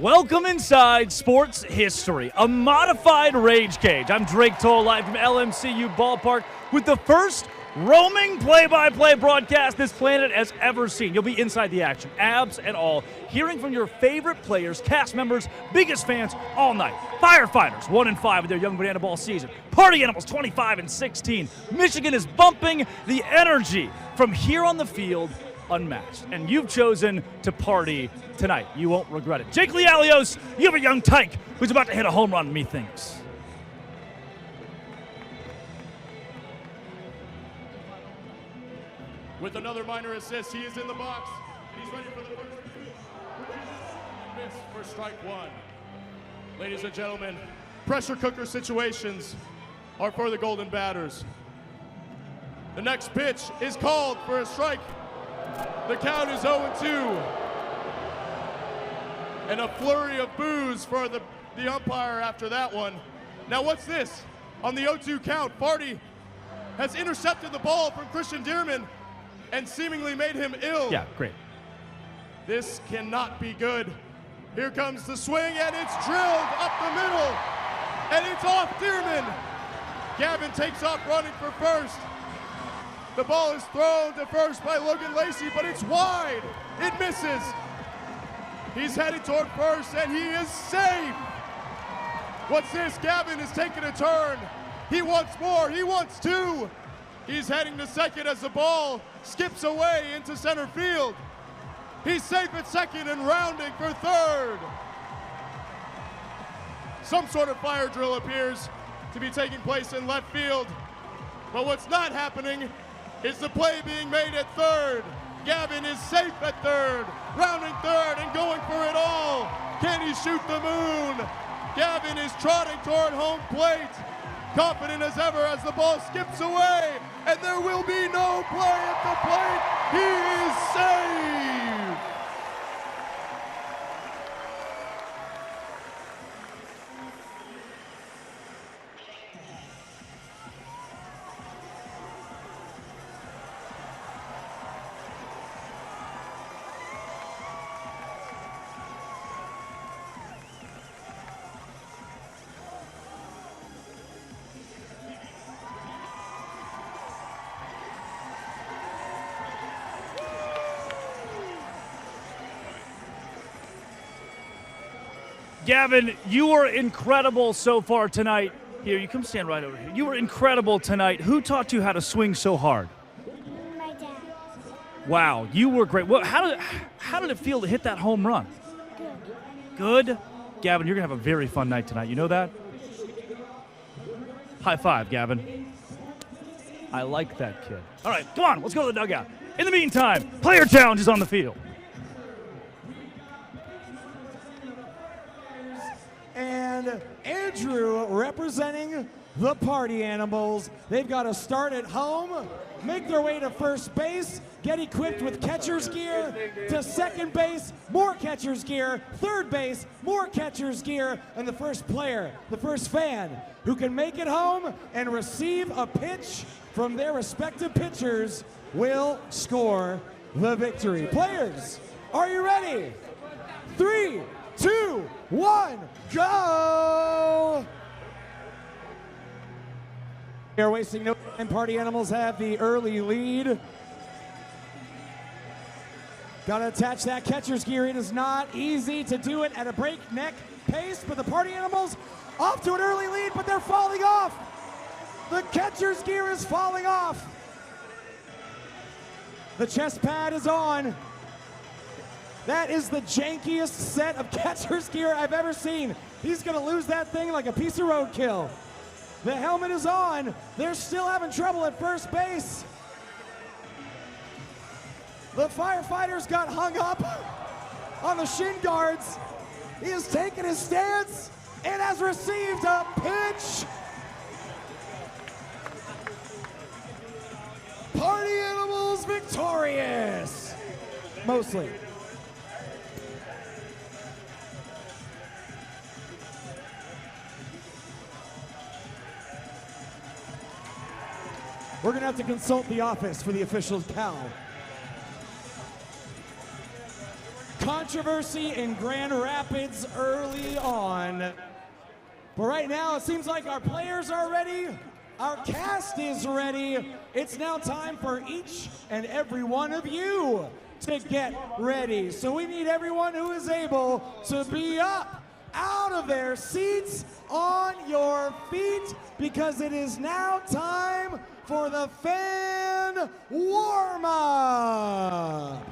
Welcome inside sports history, a modified rage cage. I'm Drake Toll, live from LMCU Ballpark with the first roaming play-by-play broadcast this planet has ever seen. You'll be inside the action, abs and all, hearing from your favorite players, cast members, biggest fans all night. Firefighters 1-5 with their young bananaball season. Party Animals 25-16. Michigan is bumping the energy from here on the field unmatched. And you've chosen to party tonight. You won't regret it. Jake Lialios, you have a young tyke who's about to hit a home run, methinks. With another minor assist, he is in the box. And he's ready for the first miss for strike one. Ladies and gentlemen, pressure cooker situations are for the Golden Batters. The next pitch is called for a strike. The count is 0-2. And a flurry of boos for the umpire after that one. Now what's this? On the 0-2 count, Farty has intercepted the ball from Christian Dearman and seemingly made him ill. Yeah, great. This cannot be good. Here comes the swing, and it's drilled up the middle, and it's off Dearman. Gavin takes off running for first. The ball is thrown to first by Logan Lacey, but it's wide. It misses. He's headed toward first, and he is safe. What's this? Gavin is taking a turn. He wants more. He wants two. He's heading to second as the ball skips away into center field. He's safe at second and rounding for third. Some sort of fire drill appears to be taking place in left field. But what's not happening is the play being made at third. Gavin is safe at third, rounding third and going for it all. Can he shoot the moon? Gavin is trotting toward home plate, confident as ever as the ball skips away, and there will be no play at the plate. He is safe. Gavin, you were incredible so far tonight. Here, you come stand right over here. You were incredible tonight. Who taught you how to swing so hard? My dad. Wow, you were great. Well, how did it feel to hit that home run? Good. Good? Gavin, you're going to have a very fun night tonight. You know that? High five, Gavin. I like that kid. All right, come on, let's go to the dugout. In the meantime, player challenge is on the field. And Andrew representing the Party Animals. They've got to start at home, make their way to first base, get equipped with catcher's gear, to second base, more catcher's gear, third base, more catcher's gear, and the first player, the first fan, who can make it home and receive a pitch from their respective pitchers will score the victory. Players, are you ready? 3, 2, 1, go! They're wasting no time. Party Animals have the early lead. Gotta attach that catcher's gear. It is not easy to do it at a breakneck pace, but the Party Animals off to an early lead, but they're falling off. The catcher's gear is falling off. The chest pad is on. That is the jankiest set of catcher's gear I've ever seen. He's gonna lose that thing like a piece of roadkill. The helmet is on. They're still having trouble at first base. The Firefighters got hung up on the shin guards. He has taken his stance and has received a pitch. Party Animals victorious. Mostly. We're gonna have to consult the office for the official count. controversy in Grand Rapids early on. But right now, it seems like our players are ready. Our cast is ready. It's now time for each and every one of you to get ready. So we need everyone who is able to be up, out of their seats, on your feet, because it is now time for the fan warm-up.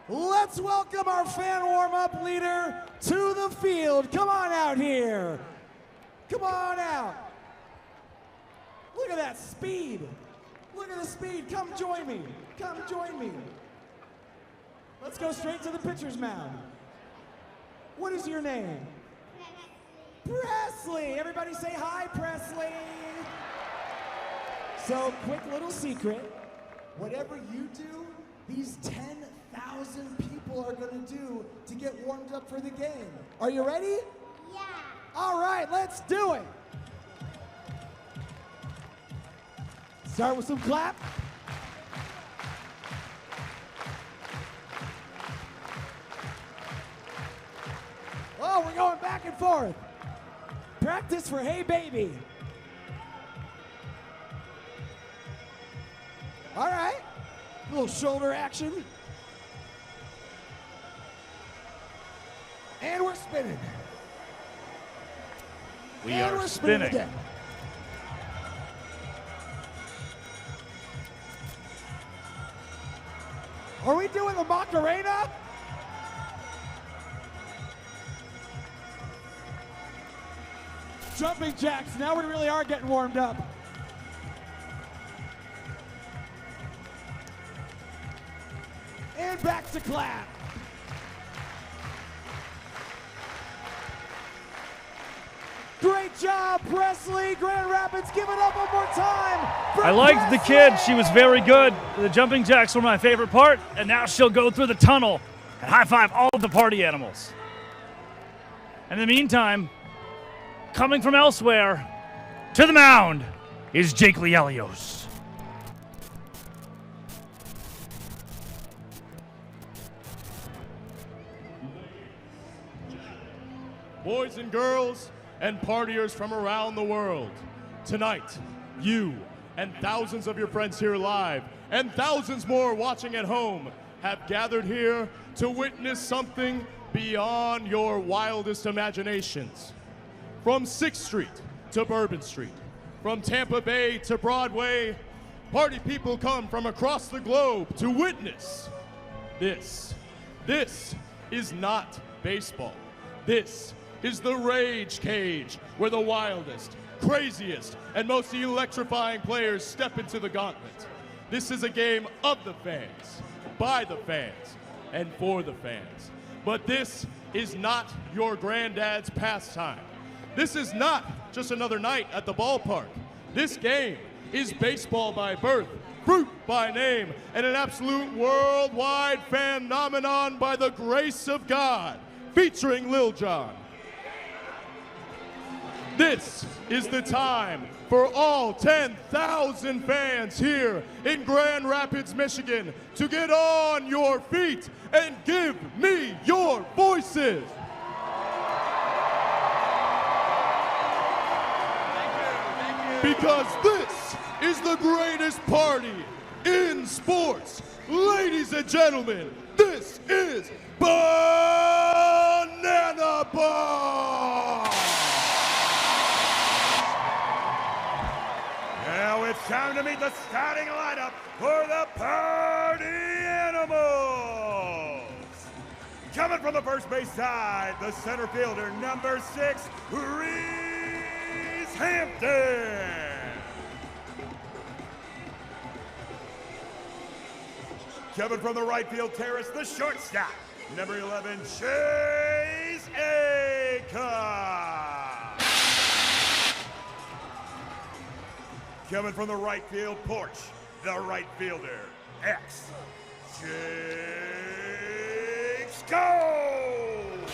Let's welcome our fan warm-up leader to the field. Come on out here. Come on out. Look at that speed. Look at the speed. Come join me. Come join me. Let's go straight to the pitcher's mound. What is your name? Presley. Everybody say hi, Presley. So, quick little secret. Whatever you do, these 10,000 people are going to do to get warmed up for the game. Are you ready? Yeah. All right, let's do it. Start with some clap. Oh, we're going back and forth. Practice for Hey Baby. All right, a little shoulder action. And we're spinning. We and are we're spinning. Again. Are we doing the Macarena? Jumping jacks. Now we really are getting warmed up. And back to clap. Great job, Presley. Grand Rapids, give it up one more time. I liked the kid. She was very good. The jumping jacks were my favorite part, and now she'll go through the tunnel and high-five all of the party animals. In the meantime, coming from elsewhere to the mound is Jake Lielios. Boys and girls and partiers from around the world, tonight, you and thousands of your friends here live and thousands more watching at home have gathered here to witness something beyond your wildest imaginations. From 6th Street to Bourbon Street, from Tampa Bay to Broadway, party people come from across the globe to witness this. This is not baseball. This is the Rage Cage, where the wildest, craziest, and most electrifying players step into the gauntlet. This is a game of the fans, by the fans, and for the fans. But this is not your granddad's pastime. This is not just another night at the ballpark. This game is baseball by birth, fruit by name, and an absolute worldwide phenomenon by the grace of God, featuring Lil Jon. This is the time for all 10,000 fans here in Grand Rapids, Michigan, to get on your feet and give me your voices. Because this is the greatest party in sports. Ladies and gentlemen, this is bananaball! Now it's time to meet the starting lineup for the Party Animals. Coming from the first base side, the center fielder, number 6, Reese Hampton. Coming from the right field terrace, the shortstop, number 11, Chase Acott. Coming from the right field porch, the right fielder, X, Jake Scholes.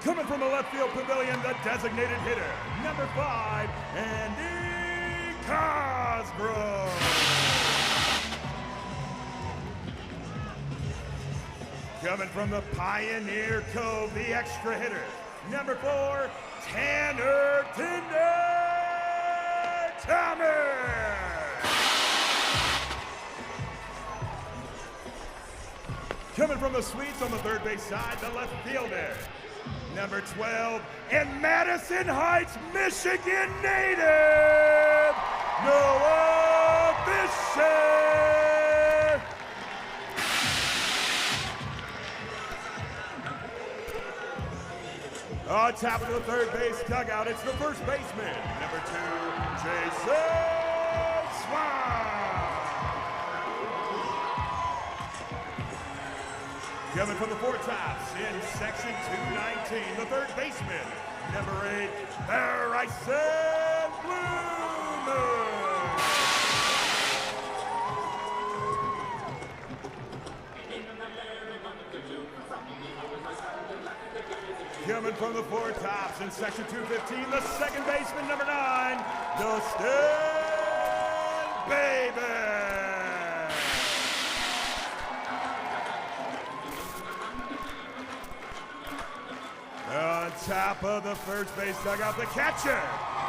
Coming Coming from the left field pavilion, the designated hitter, number 5, Andy Cosgrove. Coming from the Pioneer Cove, the extra hitter, number 4, Tanner Thomas. Coming from the suites on the third base side, the left fielder, number 12, and Madison Heights, Michigan native, Noah Fisher. On top of the third base dugout, it's the first baseman, number 2, Jason Swan. Coming from the four tops in section 219, the third baseman, number 8, Bryson Bloomer. Coming from the four tops in section 215, the second baseman, number 9, Dustin Baby. On top of the first base dugout, the catcher,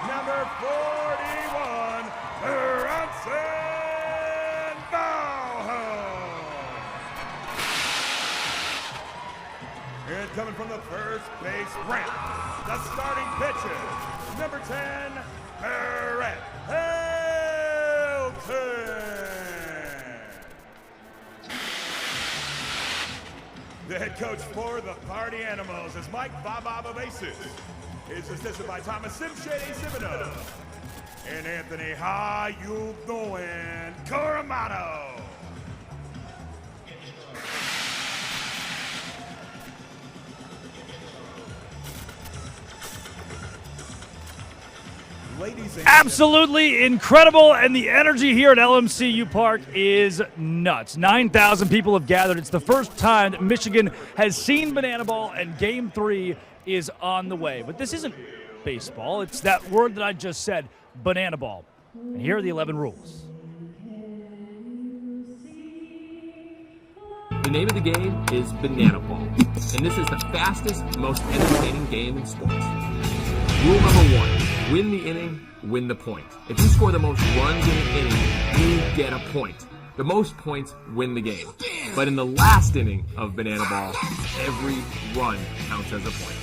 number 41, Bronson Bauholm. And coming from the first base ramp, the starting pitcher, number 10, Brett Hilton. The head coach for the Party Animals is Mike Bob Oasis. He's assisted by Thomas Simshady Sivino and Anthony How You Doing Coramano. Ladies and Absolutely incredible, and the energy here at LMCU Park is nuts. 9,000 people have gathered. It's the first time that Michigan has seen bananaball, and Game 3 is on the way. But this isn't baseball. It's that word that I just said, bananaball. And here are the 11 rules. The name of the game is bananaball, and this is the fastest, most entertaining game in sports. Rule number 1. Win the inning, win the point. If you score the most runs in an inning, you get a point. The most points win the game. But in the last inning of bananaball, every run counts as a point.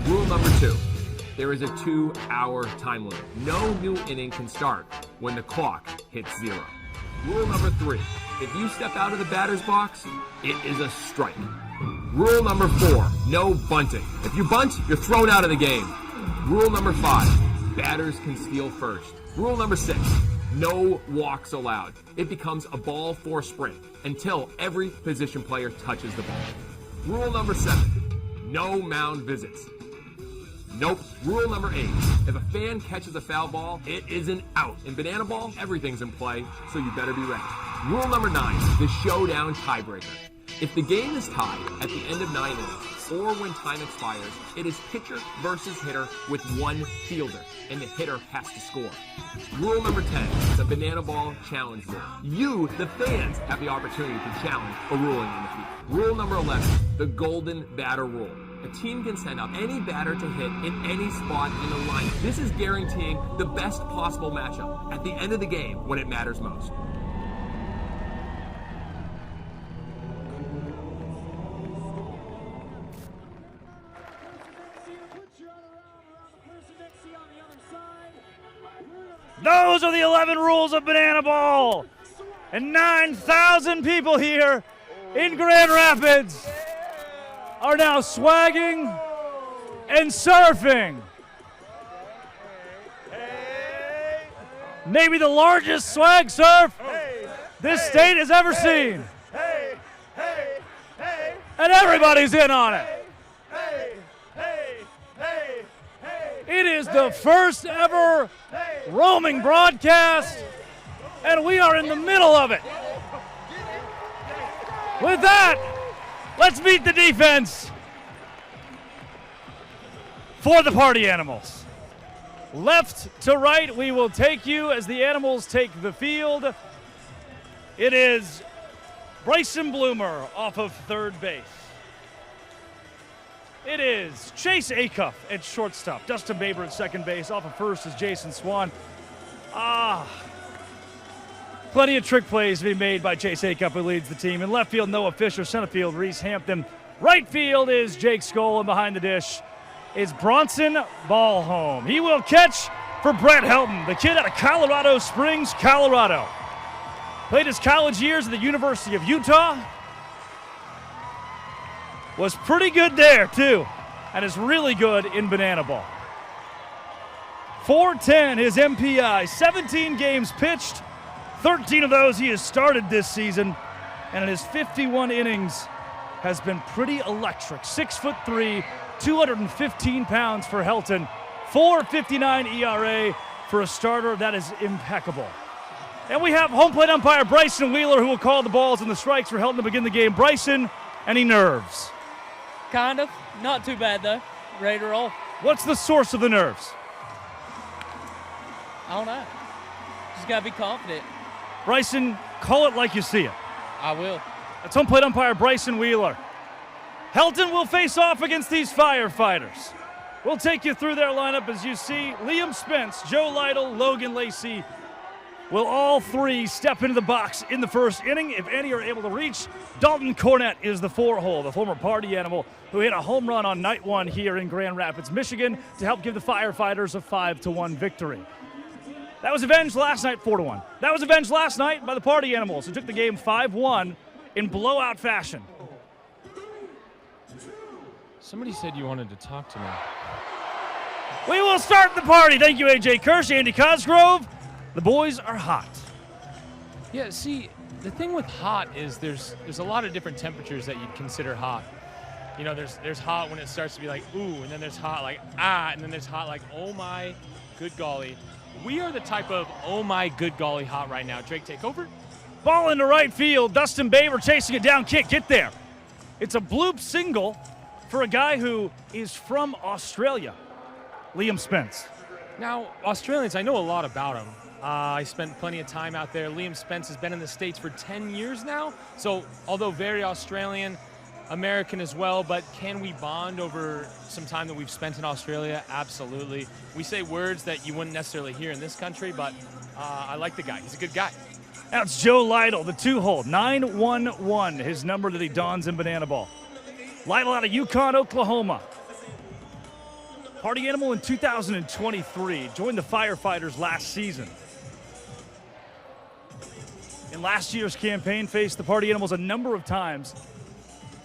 Rule number 2. There is a 2-hour time limit. No new inning can start when the clock hits 0. Rule number 3. If you step out of the batter's box, it is a strike. Rule number 4. No bunting. If you bunt, you're thrown out of the game. Rule number 5, batters can steal first. Rule number 6, no walks allowed. It becomes a ball 4 sprint until every position player touches the ball. Rule number 7, no mound visits. Nope. Rule number 8, if a fan catches a foul ball, it is an out. In bananaball, everything's in play, so you better be ready. Rule number 9, the Showdown Tiebreaker. If the game is tied at the end of 9 innings, or when time expires, it is pitcher versus hitter with one fielder, and the hitter has to score. Rule number 10, the bananaball challenge rule. You, the fans, have the opportunity to challenge a ruling in the field. Rule number 11, the golden batter rule. A team can send up any batter to hit in any spot in the line. This is guaranteeing the best possible matchup at the end of the game when it matters most. Those are the 11 rules of bananaball. And 9,000 people here in Grand Rapids are now swagging and surfing. Maybe the largest swag surf this state has ever seen. And everybody's in on it. It is the first ever roaming broadcast, and we are in the middle of it. With that, let's meet the defense. for the Party Animals. Left to right, we will take you as the Animals take the field. It is Bryson Bloomer off of third base. It is Chase Acuff at shortstop. Dustin Baber at second base. Off of first is Jason Swan. Plenty of trick plays to be made by Chase Acuff, who leads the team. In left field, Noah Fisher. Center field, Reese Hampton. Right field is Jake Skoll, and behind the dish is Bronson Ballholm. He will catch for Brett Helton, the kid out of Colorado Springs, Colorado. Played his college years at the University of Utah. Was pretty good there, too, and is really good in bananaball. 410 his MPI, 17 games pitched, 13 of those he has started this season, and in his 51 innings has been pretty electric. 6'3", 215 pounds for Helton, 4.59 ERA for a starter. That is impeccable. And we have home plate umpire Bryson Wheeler, who will call the balls and the strikes for Helton to begin the game. Bryson, any nerves? Kind of. Not too bad, though. Ready to roll. What's the source of the nerves? I don't know. Just got to be confident. Bryson, call it like you see it. I will. That's home plate umpire Bryson Wheeler. Helton will face off against these Firefighters. We'll take you through their lineup as you see. Liam Spence, Joe Lytle, Logan Lacey will all three step into the box in the first inning. If any are able to reach, Dalton Cornett is the four-hole, the former Party Animal who hit a home run on night one here in Grand Rapids, Michigan, to help give the Firefighters a 5-1 victory. That was avenged last night, 4-1. That was avenged last night by the Party Animals, who took the game 5-1 in blowout fashion. Somebody said you wanted to talk to me. We will start the party. Thank you, AJ Kirsch, Andy Cosgrove. The boys are hot. Yeah, see, the thing with hot is there's a lot of different temperatures that you'd consider hot. You know, there's hot when it starts to be like, ooh, and then there's hot like, ah, and then there's hot like, oh my good golly. We are the type of oh my good golly hot right now. Drake, take over. Ball into right field. Dustin Baber chasing it down. Can't get there. It's a bloop single for a guy who is from Australia, Liam Spence. Now, Australians, I know a lot about them. I spent plenty of time out there. Liam Spence has been in the States for 10 years now. So, although very Australian, American as well, but can we bond over some time that we've spent in Australia? Absolutely. We say words that you wouldn't necessarily hear in this country, but I like the guy. He's a good guy. That's Joe Lytle, the two-hole, 911, his number that he dons in bananaball. Lytle out of Yukon, Oklahoma. Party Animal in 2023, joined the Firefighters last season. In last year's campaign, faced the Party Animals a number of times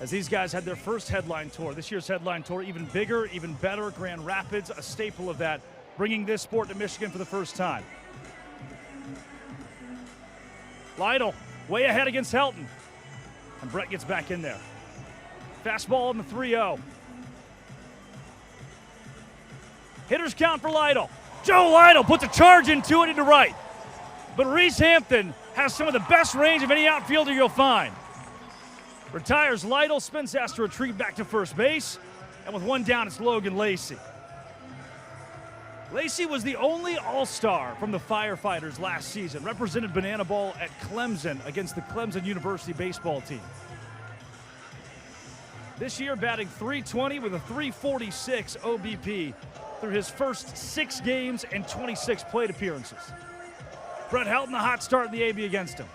as these guys had their first headline tour. This year's headline tour, even bigger, even better. Grand Rapids, a staple of that, bringing this sport to Michigan for the first time. Lytle, way ahead against Helton. And Brett gets back in there. Fastball in the 3-0. Hitters count for Lytle. Joe Lytle puts a charge into it into right. But Reese Hampton has some of the best range of any outfielder you'll find. Retires Lytle. Spence has to retreat back to first base. And with one down, it's Logan Lacey. Lacey was the only All-Star from the Firefighters last season, represented bananaball at Clemson against the Clemson University baseball team. This year, batting .320 with a .346 OBP through his first 6 games and 26 plate appearances. Brett Helton, the hot start in the AB against him.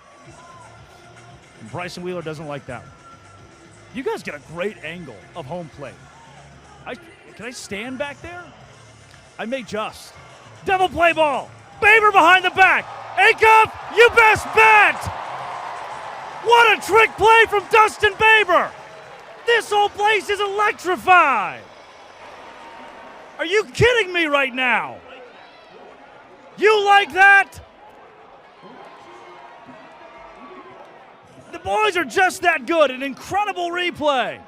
And Bryson Wheeler doesn't like that one. You guys get a great angle of home plate. Can I stand back there? I may just. Double play ball. Baber behind the back. Acuff, you best bet! What a trick play from Dustin Baber! This whole place is electrified! Are you kidding me right now? You like that? The boys are just that good. An incredible replay.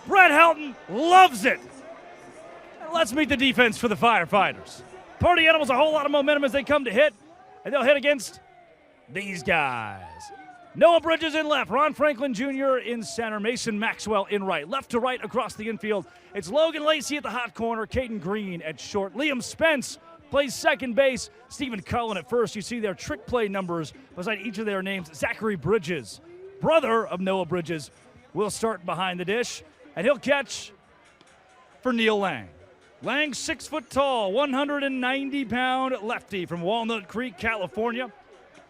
Brett Helton loves it. Let's meet the defense for the Firefighters. Party Animals a whole lot of momentum as they come to hit, and they'll hit against these guys. Noah Bridges in left, Ron Franklin Jr. in center, Mason Maxwell in right. Left to right across the infield, it's Logan Lacey at the hot corner, Caden Green at short. Liam Spence plays second base, Stephen Cullen at first. You see their trick play numbers beside each of their names. Zachary Bridges, brother of Noah Bridges, will start behind the dish, and he'll catch for Neil Lang. Lang, 6 foot tall, 190-pound lefty from Walnut Creek, California.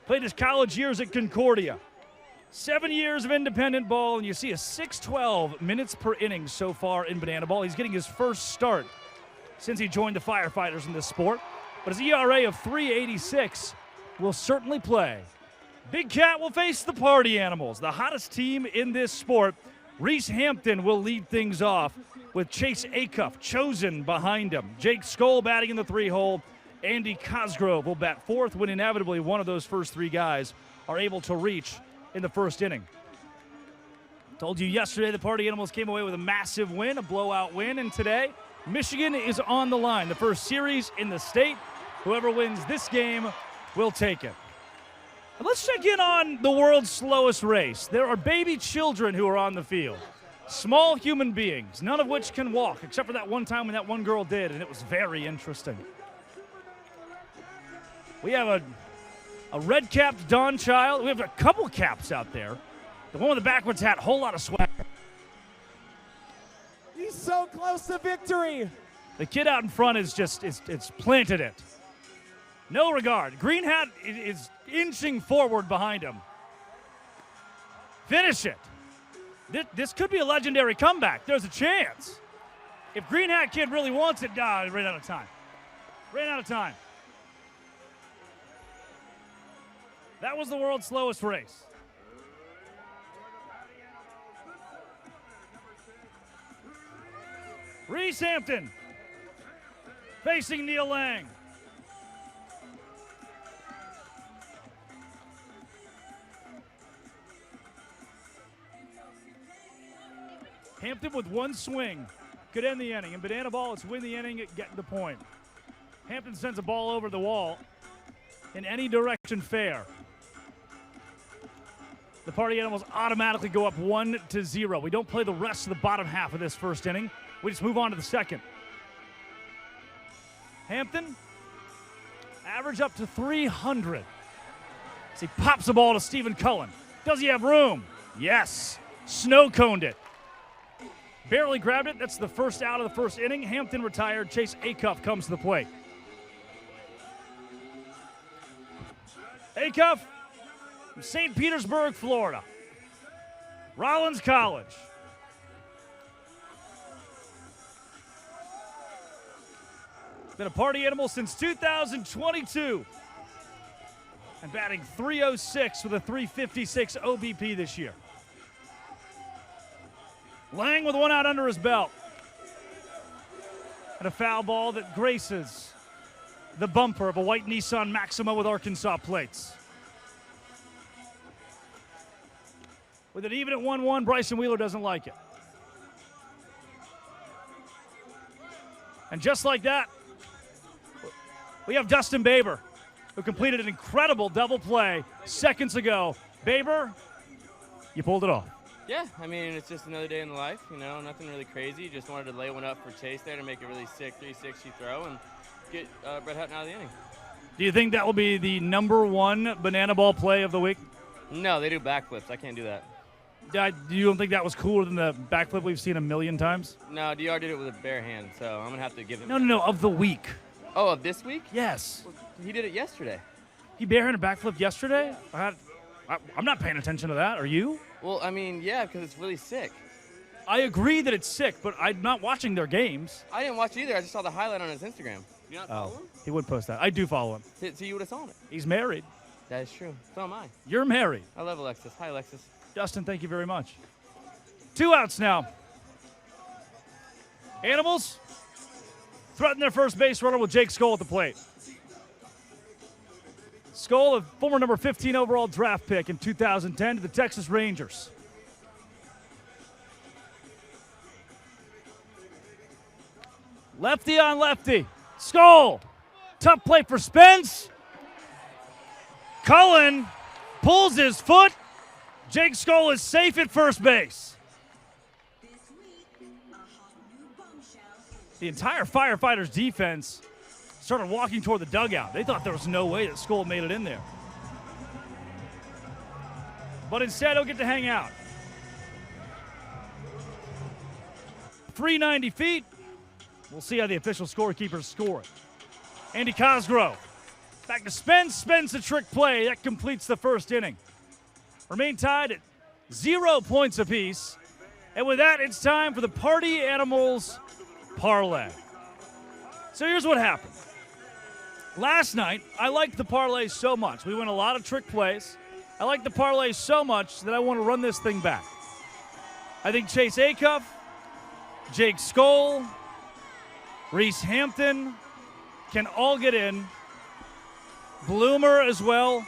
Played his college years at Concordia. 7 years of independent ball, and you see a 6.12 minutes per inning so far in bananaball. He's getting his first start since he joined the Firefighters in this sport. But his ERA of 3.86 will certainly play. Big Cat will face the Party Animals, the hottest team in this sport. Reese Hampton will lead things off with Chase Acuff chosen behind him. Jake Skoll batting in the 3-hole. Andy Cosgrove will bat fourth when inevitably one of those first 3 guys are able to reach in the first inning. Told you yesterday the Party Animals came away with a massive win, a blowout win, and today Michigan is on the line. The first series in the state. Whoever wins this game will take it. And let's check in on the world's slowest race. There are baby children who are on the field. Small human beings, none of which can walk, except for that one time when that one girl did, and it was very interesting. We have a red-capped Dawn Child. We have a couple caps out there. The one with the backwards hat, whole lot of swag. He's so close to victory. The kid out in front is just, it's planted it. No regard. Green hat is inching forward behind him. Finish it. This could be a legendary comeback. There's a chance. If Green Hat Kid really wants it, he ran out of time. Ran out of time. That was the world's slowest race. Reese Hampton facing Neil Lang. Hampton with one swing could end the inning. In bananaball, it's win the inning, get the point. Hampton sends a ball over the wall in any direction fair. The Party Animals automatically go up 1-0. We don't play the rest of the bottom half of this first inning. We just move on to the second. Hampton, average up to 300. As he pops the ball to Stephen Cullen. Does he have room? Yes. Snow-coned it. Barely grabbed it. That's the first out of the first inning. Hampton retired. Chase Acuff comes to the plate. Acuff from St. Petersburg, Florida. Rollins College. Been a Party Animal since 2022. And batting .306 with a .356 OBP this year. Lang with one out under his belt. And a foul ball that graces the bumper of a white Nissan Maxima with Arkansas plates. With it even at 1-1, Bryson Wheeler doesn't like it. And just like that, we have Dustin Baber, who completed an incredible double play seconds ago. Baber, you pulled it off. Yeah, I mean, it's just another day in the life, you know, nothing really crazy. Just wanted to lay one up for Chase there to make a really sick 360 throw and get Brett Hutton out of the inning. Do you think that will be the #1 banana ball play of the week? No, they do backflips. I can't do that. You don't think that was cooler than the backflip we've seen a million times? No, DR did it with a bare hand, so I'm going to have to give him No, of the week. Oh, of this week? Yes. Well, he did it yesterday. He barehanded a backflip yesterday? I'm not paying attention to that. Are you? Well, I mean, yeah, because it's really sick. I agree that it's sick, but I'm not watching their games. I didn't watch it either. I just saw the highlight on his Instagram. You not follow him? He would post that. I do follow him. So you would have saw it. He's married. That is true. So am I. You're married. I love Alexis. Hi, Alexis. Justin, thank you very much. 2 outs now. Animals threaten their first base runner with Jake Skoll at the plate. Skoll, a former number 15 overall draft pick in 2010 to the Texas Rangers. Lefty on lefty. Skoll. Tough play for Spence. Cullen pulls his foot Jake Skoll is safe at first base. The entire Firefighters defense started walking toward the dugout. They thought there was no way that Skoll made it in there. But instead, he'll get to hang out. 390 feet. We'll see how the official scorekeepers score it. Andy Cosgrove. Back to Spence. Spence a trick play. That completes the first inning. Remain tied at 0 points apiece. And with that, it's time for the Party Animals parlay. So here's what happened. Last night, I liked the parlay so much. We went a lot of trick plays. I liked the parlay so much that I want to run this thing back. I think Chase Acuff, Jake Skoll, Reese Hampton can all get in. Bloomer as well.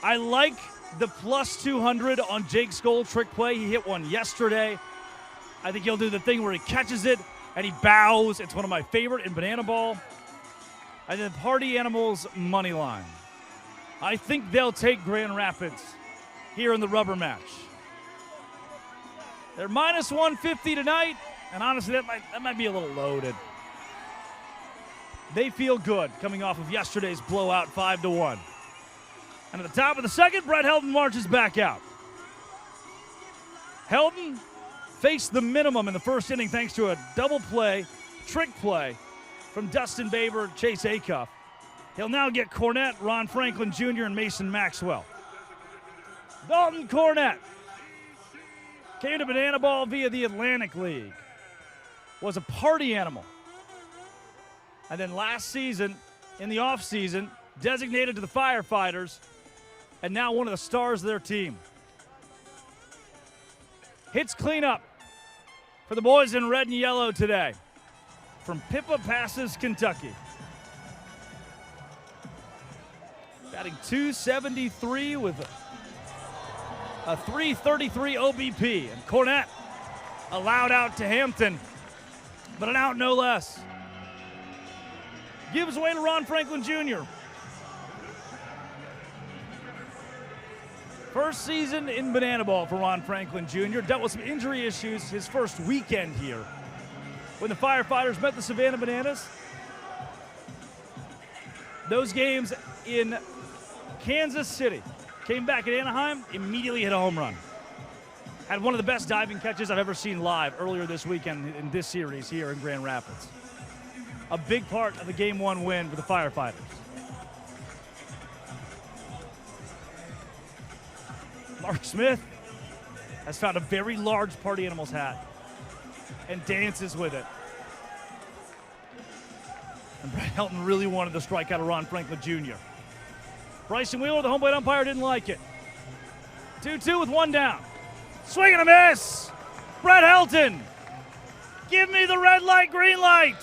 I like the plus 200 on Jake Skoll trick play. He hit one yesterday. I think he'll do the thing where he catches it and he bows. It's one of my favorite in bananaball. And then Party Animals money line. I think they'll take Grand Rapids here in the rubber match. They're minus 150 tonight, and honestly, that might be a little loaded. They feel good coming off of yesterday's blowout 5-1. And at the top of the second, Brett Helton marches back out. Helton faced the minimum in the first inning thanks to a double play, trick play from Dustin Baber, Chase Acuff. He'll now get Cornette, Ron Franklin Jr., and Mason Maxwell. Dalton Cornette came to bananaball via the Atlantic League. Was a party animal. And then last season, in the offseason, designated to the Firefighters, and now one of the stars of their team. Hits cleanup for the boys in red and yellow today from Pippa Passes, Kentucky. Batting .273 with a .333 OBP. And Cornette allowed out to Hampton, but an out no less. Gives away to Ron Franklin Jr. First season in bananaball for Ron Franklin Jr. Dealt with some injury issues his first weekend here when the Firefighters met the Savannah Bananas. Those games in Kansas City. Came back at Anaheim, immediately hit a home run. Had one of the best diving catches I've ever seen live earlier this weekend in this series here in Grand Rapids. A big part of the Game 1 win for the Firefighters. Mark Smith has found a very large Party Animals hat and dances with it. And Brett Helton really wanted the strikeout of Ron Franklin Jr. Bryson Wheeler, the home plate umpire, didn't like it. 2-2 with one down. Swing and a miss. Brett Helton. Give me the red light, green light.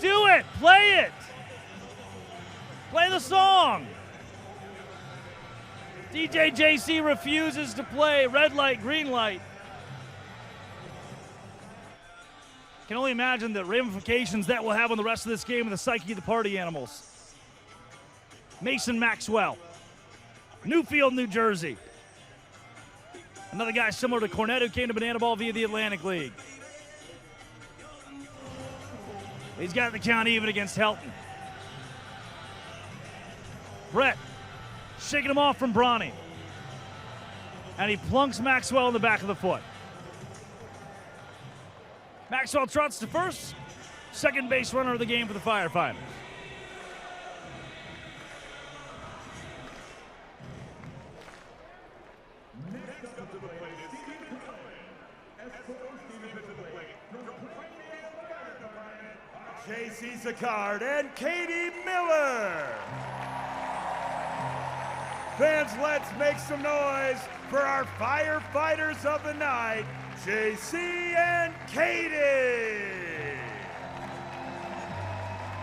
Do it. Play it. Play the song. DJ JC refuses to play red light, green light. Can only imagine the ramifications that will have on the rest of this game and the psyche of the Party Animals. Mason Maxwell, Newfield, New Jersey. Another guy similar to Cornette who came to bananaball via the Atlantic League. He's got the count even against Helton. Brett shaking him off from Bronny. And he plunks Maxwell in the back of the foot. Maxwell trots to first, second base runner of the game for the Firefighters. J.C. Sicard and Katie Miller. Fans, let's make some noise for our Firefighters of the night, J.C. and Katie.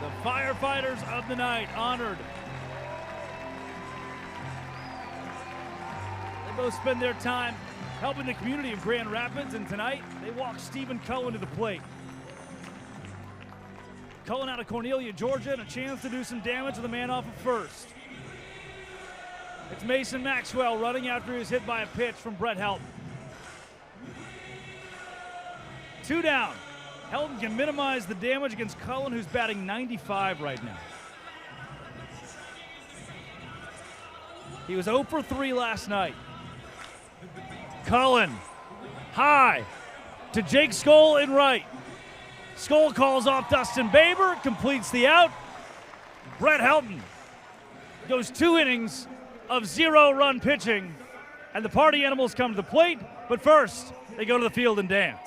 The Firefighters of the night honored. They both spend their time helping the community of Grand Rapids, and tonight they walk Stephen Cohen to the plate. Cohen out of Cornelia, Georgia, and a chance to do some damage to the man off of first. It's Mason Maxwell running after he was hit by a pitch from Brett Helton. 2 down. Helton can minimize the damage against Cullen, who's batting 95 right now. He was 0 for 3 last night. Cullen, high to Jake Skoll in right. Skoll calls off Dustin Baber, completes the out. Brett Helton goes 2 innings of 0-run pitching, and the Party Animals come to the plate, but first, they go to the field and dance.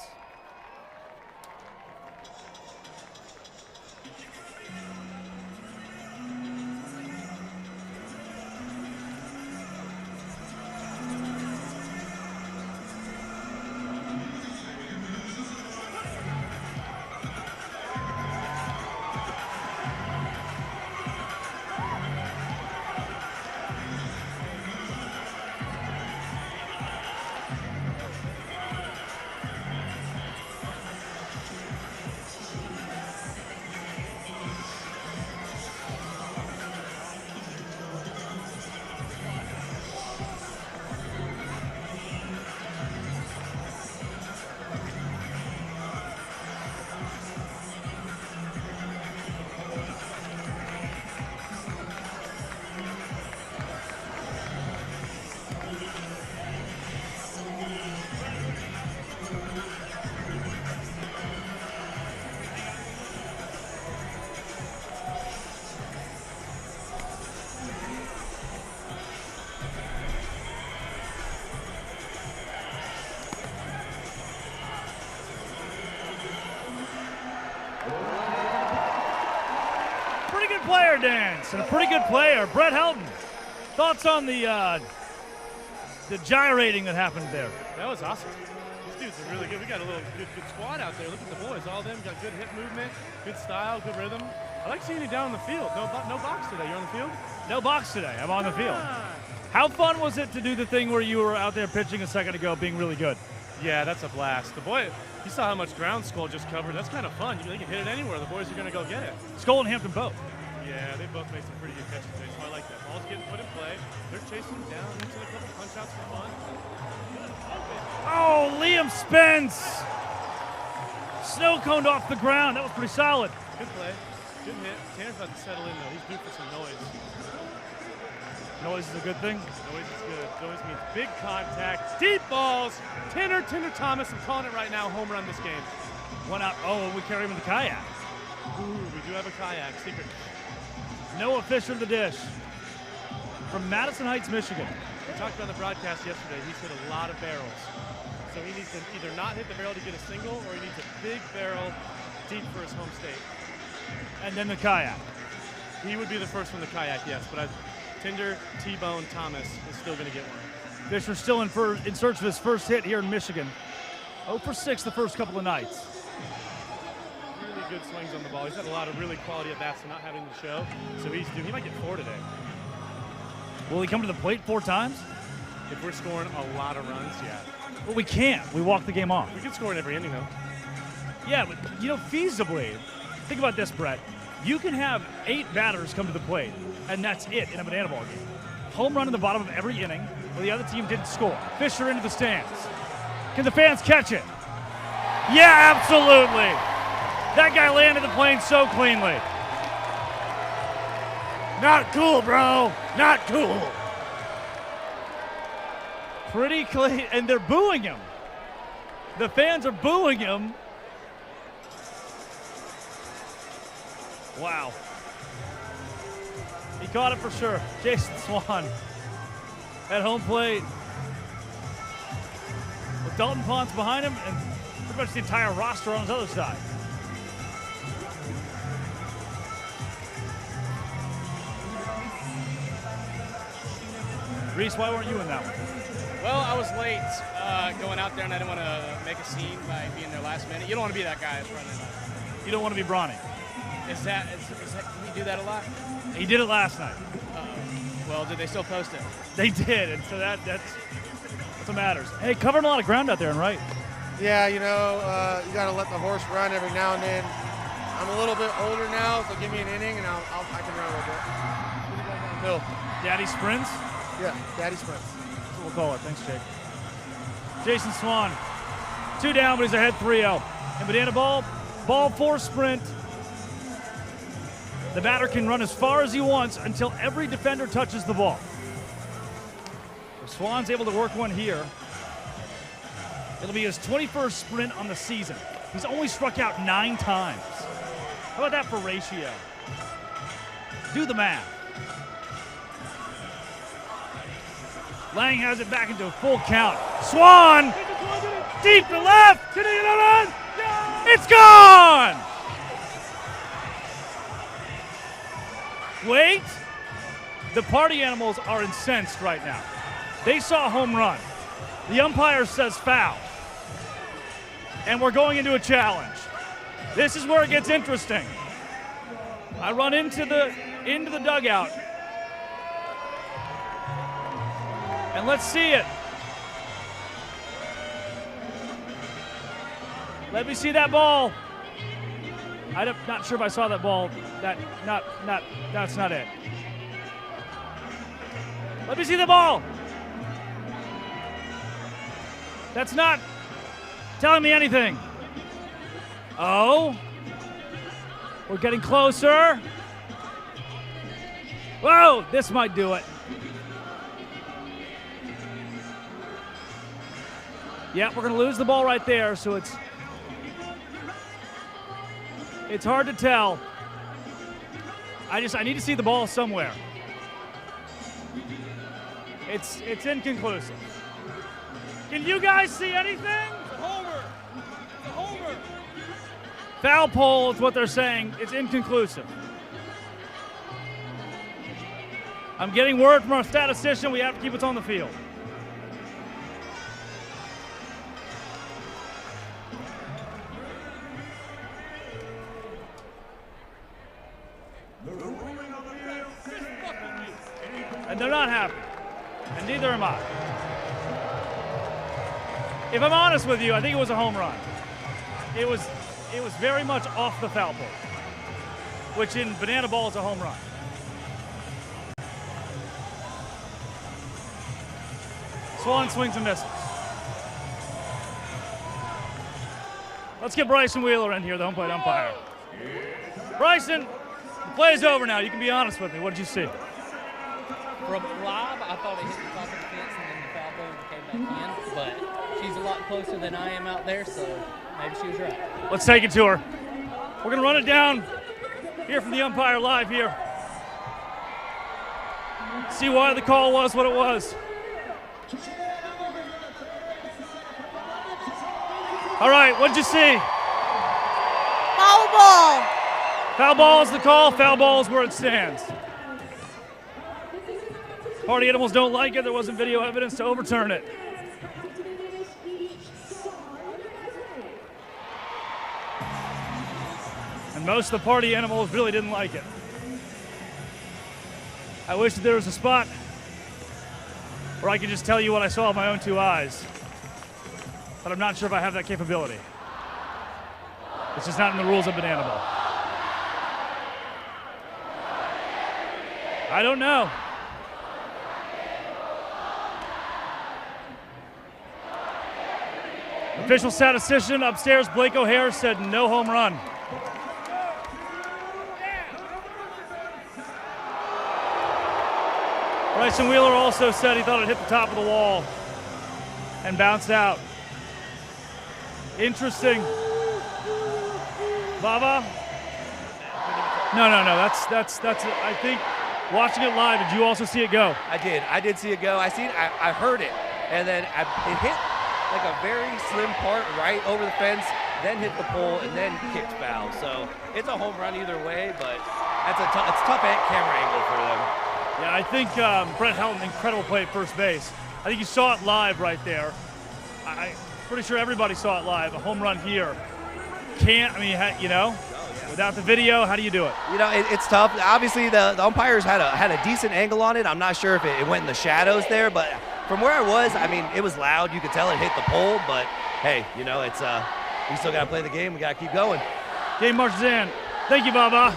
Player dance and a pretty good player, Brett Helton. Thoughts on the gyrating that happened there? That was awesome. These dudes are really good. We got a little good squad out there. Look at the boys. All of them got good hip movement, good style, good rhythm. I like seeing you down on the field. No box today. You're on the field? No box today. I'm on the field. How fun was it to do the thing where you were out there pitching a second ago, being really good? Yeah, that's a blast. The boy, you saw how much ground Skoll just covered. That's kind of fun. They can hit it anywhere. The boys are going to go get it. Skoll and Hampton both. Yeah, they both made some pretty good catches today, so I like that. Ball's getting put in play. They're chasing down into a couple punch-outs for fun. Oh, Liam Spence! Snow coned off the ground. That was pretty solid. Good play. Good hit. Tanner's about to settle in, though. He's due for some noise. Noise is a good thing? Noise is good. Noise means big contact, deep balls. Tanner Thomas, I'm calling it right now, home run this game. One out. Oh, we carry him in the kayak. Ooh, we do have a kayak. Secret. Noah Fisher the dish from Madison Heights, Michigan. We talked about the broadcast yesterday. He's hit a lot of barrels. So he needs to either not hit the barrel to get a single, or he needs a big barrel deep for his home state. And then the kayak. He would be the first from the kayak, yes. But Tinder, T-Bone, Thomas is still going to get one. Fisher's still in search of his first hit here in Michigan. 0 for 6 the first couple of nights. Good swings on the ball. He's had a lot of really quality at bats and not having the show, so he might get 4 today. Will he come to the plate 4 times? If we're scoring a lot of runs, yeah. Well, we can't. We walk the game off. We can score in every inning, though. Yeah, but, feasibly, think about this, Brett. You can have 8 batters come to the plate, and that's it in a bananaball game. Home run in the bottom of every inning where the other team didn't score. Fisher into the stands. Can the fans catch it? Yeah, absolutely. That guy landed the plane so cleanly. Not cool, bro. Not cool. Pretty clean, and they're booing him. The fans are booing him. Wow. He caught it for sure. Jason Swan at home plate. With Dalton Ponce behind him and pretty much the entire roster on his other side. Reese, why weren't you in that one? Well, I was late going out there, and I didn't want to make a scene by being there last minute. You don't want to be that guy that's running. You don't want to be Bronny. Is that can he do that a lot? He did it last night. Well, did they still post it? They did, and so that's what matters. Hey, covering a lot of ground out there, and right? Yeah, you got to let the horse run every now and then. I'm a little bit older now, so give me an inning, and I can run a little bit. Daddy sprints? Yeah, daddy sprints. That's what we'll call it. Thanks, Jake. Jason Swan, 2 down, but he's ahead 3-0. And bananaball, ball 4 sprint. The batter can run as far as he wants until every defender touches the ball. If Swan's able to work one here, it'll be his 21st sprint on the season. He's only struck out 9 times. How about that for ratio? Do the math. Lang has it back into a full count. Swan, deep to left. It's gone. Wait. The party animals are incensed right now. They saw a home run. The umpire says foul. And we're going into a challenge. This is where it gets interesting. I run into the dugout. And let's see it. Let me see that ball. I'm not sure if I saw that ball. That's not it. Let me see the ball. That's not telling me anything. Oh, we're getting closer. Whoa, this might do it. Yeah, we're gonna lose the ball right there, so it's hard to tell. I need to see the ball somewhere. It's inconclusive. Can you guys see anything? It's a homer. It's a homer. Foul pole is what they're saying. It's inconclusive. I'm getting word from our statistician we have to keep it on the field. And they're not happy. And neither am I. If I'm honest with you, I think it was a home run. It was very much off the foul pole, which in bananaball is a home run. Swan swings and misses. Let's get Bryson Wheeler in here, the home plate umpire. Bryson, the play's over now. You can be honest with me. What did you see? From live, I thought it hit the top of the fence and then the foul ball came back in, but she's a lot closer than I am out there, so maybe she was right. Let's take it to her. We're going to run it down here from the umpire live here. See why the call was what it was. All right, what did you see? Foul ball. Foul ball is the call. Foul ball is where it stands. Party animals don't like it. There wasn't video evidence to overturn it. And most of the party animals really didn't like it. I wish that there was a spot where I could just tell you what I saw with my own 2 eyes. But I'm not sure if I have that capability. It's just not in the rules of bananaball. I don't know. Official statistician upstairs, Blake O'Hare, said no home run. Bryson Wheeler also said he thought it hit the top of the wall and bounced out. Interesting. Baba? No. That's. I think watching it live, did you also see it go? I did see it go. I heard it, and then it hit like a very slim part right over the fence, then hit the pole, and then kicked foul. So it's a home run either way, but it's a tough camera angle for them. Yeah, I think Brett held an incredible play at first base. I think you saw it live right there. I'm pretty sure everybody saw it live. A home run here. Without the video, how do you do it? It's tough. Obviously, the umpires had a decent angle on it. I'm not sure if it went in the shadows there, but from where I was, it was loud. You could tell it hit the pole, but hey, it's we still got to play the game. We got to keep going. Game marches in. Thank you, Baba.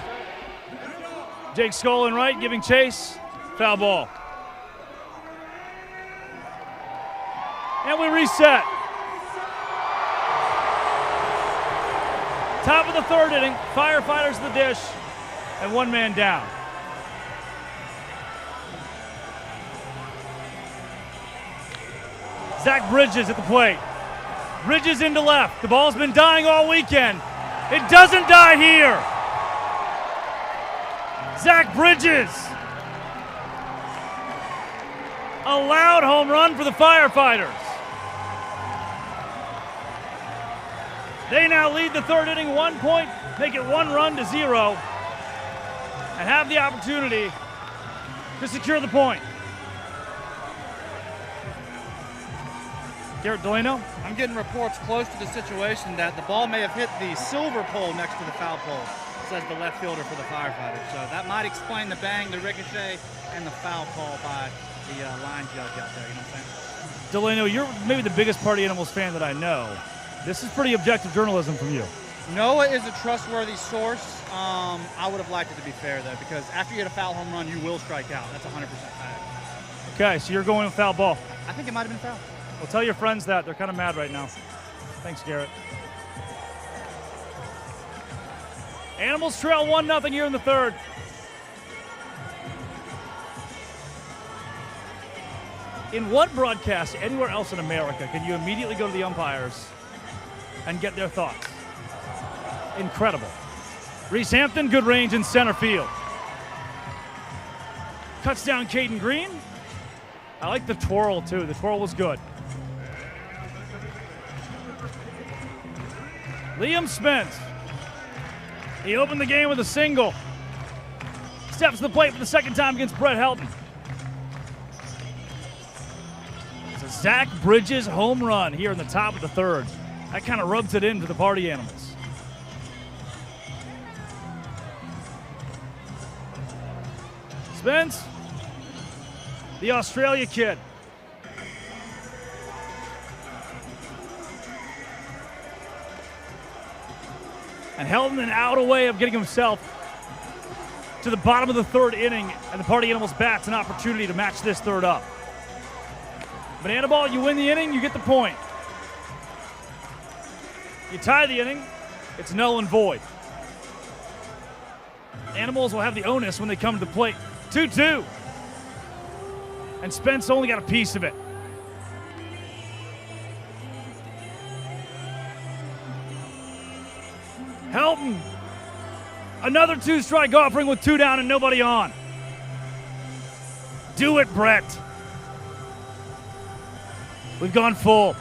Jake Skolin right, giving chase. Foul ball. And we reset. Top of the third inning, Firefighters the dish, and one man down. Zach Bridges at the plate. Bridges into left. The ball's been dying all weekend. It doesn't die here. Zach Bridges. A loud home run for the Firefighters. They now lead the third inning 1 point, make it 1 run to 0, and have the opportunity to secure the point. Garrett Delano? I'm getting reports close to the situation that the ball may have hit the silver pole next to the foul pole, says the left fielder for the Firefighters. So that might explain the bang, the ricochet, and the foul call by the line judge out there, you know what I'm saying? Delano, you're maybe the biggest Party Animals fan that I know. This is pretty objective journalism from you. Noah is a trustworthy source. I would have liked it to be fair, though, because after you hit a foul home run, you will strike out. That's 100% fact. Okay, so you're going with foul ball. I think it might have been foul. Well, tell your friends that. They're kind of mad right now. Thanks, Garrett. Animals trail 1-0 here in the third. In what broadcast anywhere else in America can you immediately go to the umpires and get their thoughts? Incredible. Reese Hampton, good range in center field. Cuts down Caden Green. I like the twirl, too. The twirl was good. Liam Spence. He opened the game with a single. Steps to the plate for the second time against Brett Helton. It's a Zach Bridges home run here in the top of the third. That kind of rubs it into the Party Animals. Spence, the Australia kid. And Helton an out away of getting himself to the bottom of the third inning, and the Party Animals bats an opportunity to match this third up. Bananaball, you win the inning, you get the point. You tie the inning, it's null and void. Animals will have the onus when they come to the plate. 2-2. And Spence only got a piece of it. Helton. Another 2-strike offering with 2 down and nobody on. Do it, Brett. We've gone full.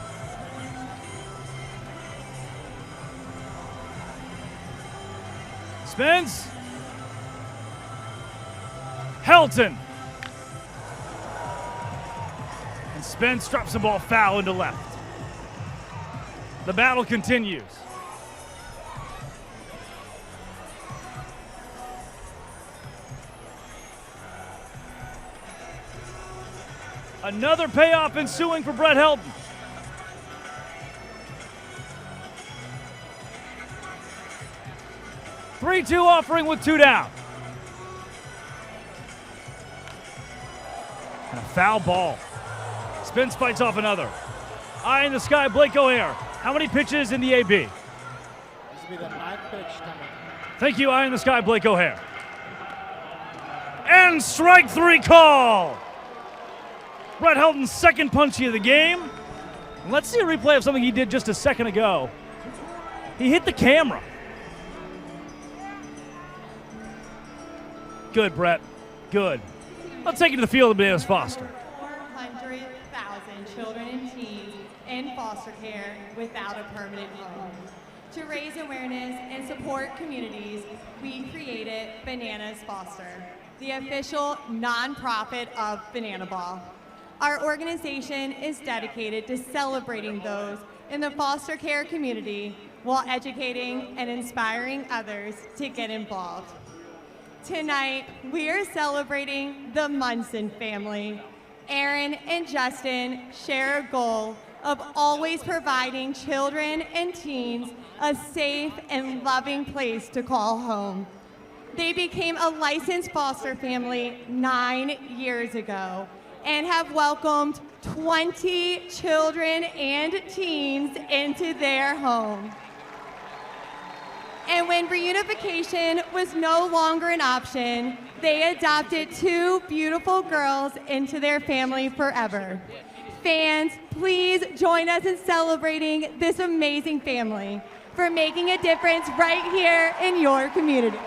Spence. Helton. And Spence drops the ball foul into left. The battle continues. Another payoff ensuing for Brett Helton. Three-2 offering with 2 down. And a foul ball. Spence fights off another. Eye in the sky, Blake O'Hare. How many pitches in the AB? This will be the 9th pitch coming. Thank you, Eye in the sky, Blake O'Hare. And strike 3 call. Brett Helton's second punchy of the game. And let's see a replay of something he did just a second ago. He hit the camera. Good, Brett. Good. Let's take it to the field of Bananas Foster. 400,000 children and teens in foster care without a permanent home. To raise awareness and support communities, we created Bananas Foster, the official nonprofit of Bananaball. Our organization is dedicated to celebrating those in the foster care community while educating and inspiring others to get involved. Tonight, we are celebrating the Munson family. Aaron and Justin share a goal of always providing children and teens a safe and loving place to call home. They became a licensed foster family 9 years ago and have welcomed 20 children and teens into their home. And when reunification was no longer an option, they adopted 2 beautiful girls into their family forever. Fans, please join us in celebrating this amazing family for making a difference right here in your community.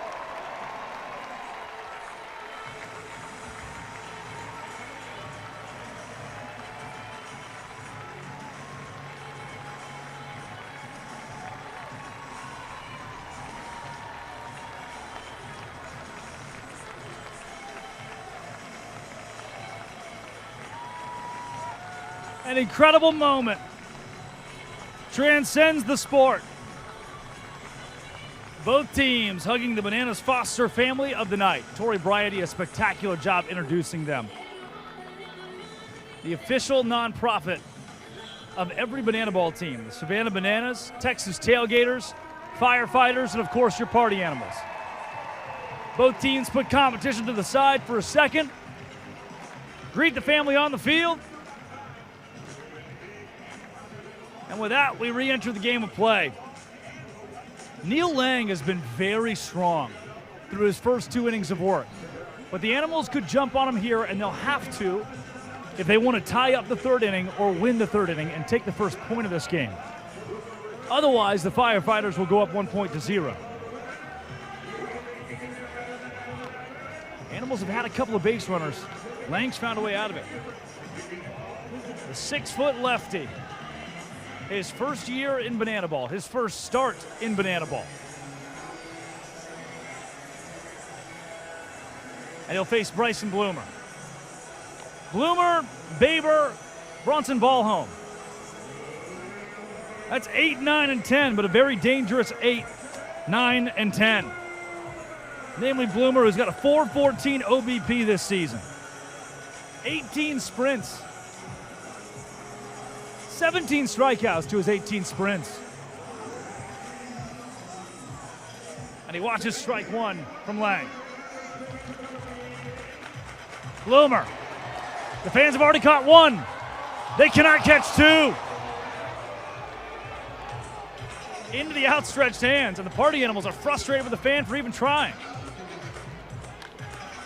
An incredible moment. Transcends the sport. Both teams hugging the Bananas foster family of the night. Tori Bryady, a spectacular job introducing them. The official nonprofit of every bananaball team. The Savannah Bananas, Texas Tailgaters, Firefighters, and of course your party animals. Both teams put competition to the side for a second. Greet the family on the field. And with that, we re-enter the game of play. Neil Lang has been very strong through his first 2 innings of work. But the Animals could jump on him here, and they'll have to if they want to tie up the 3rd inning or win the 3rd inning and take the first point of this game. Otherwise, the Firefighters will go up 1-0. Animals have had a couple of base runners. Lang's found a way out of it. The 6-foot lefty. His first year in bananaball, his first start in bananaball. And he'll face Bryson Bloomer. Bloomer, Baber, Bronson Ballhome. That's 8, 9, and 10, but a very dangerous 8, 9, and 10. Namely Bloomer, who's got a 4.14 OBP this season. 18 sprints. 17 strikeouts to his 18 sprints. And he watches strike 1 from Lang. Bloomer. The fans have already caught 1. They cannot catch 2. Into the outstretched hands, and the party animals are frustrated with the fan for even trying.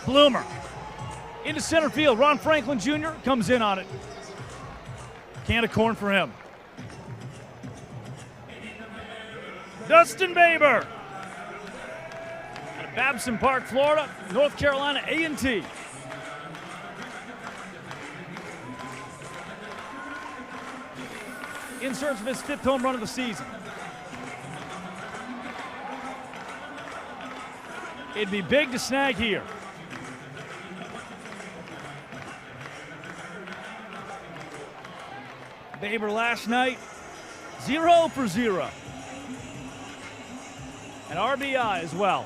Bloomer. Into center field. Ron Franklin Jr. comes in on it. Can of corn for him. Dustin Baber. Out of Babson Park, Florida, North Carolina A&T. In search of his 5th home run of the season. It'd be big to snag here. Baber last night, 0 for 0. An RBI as well.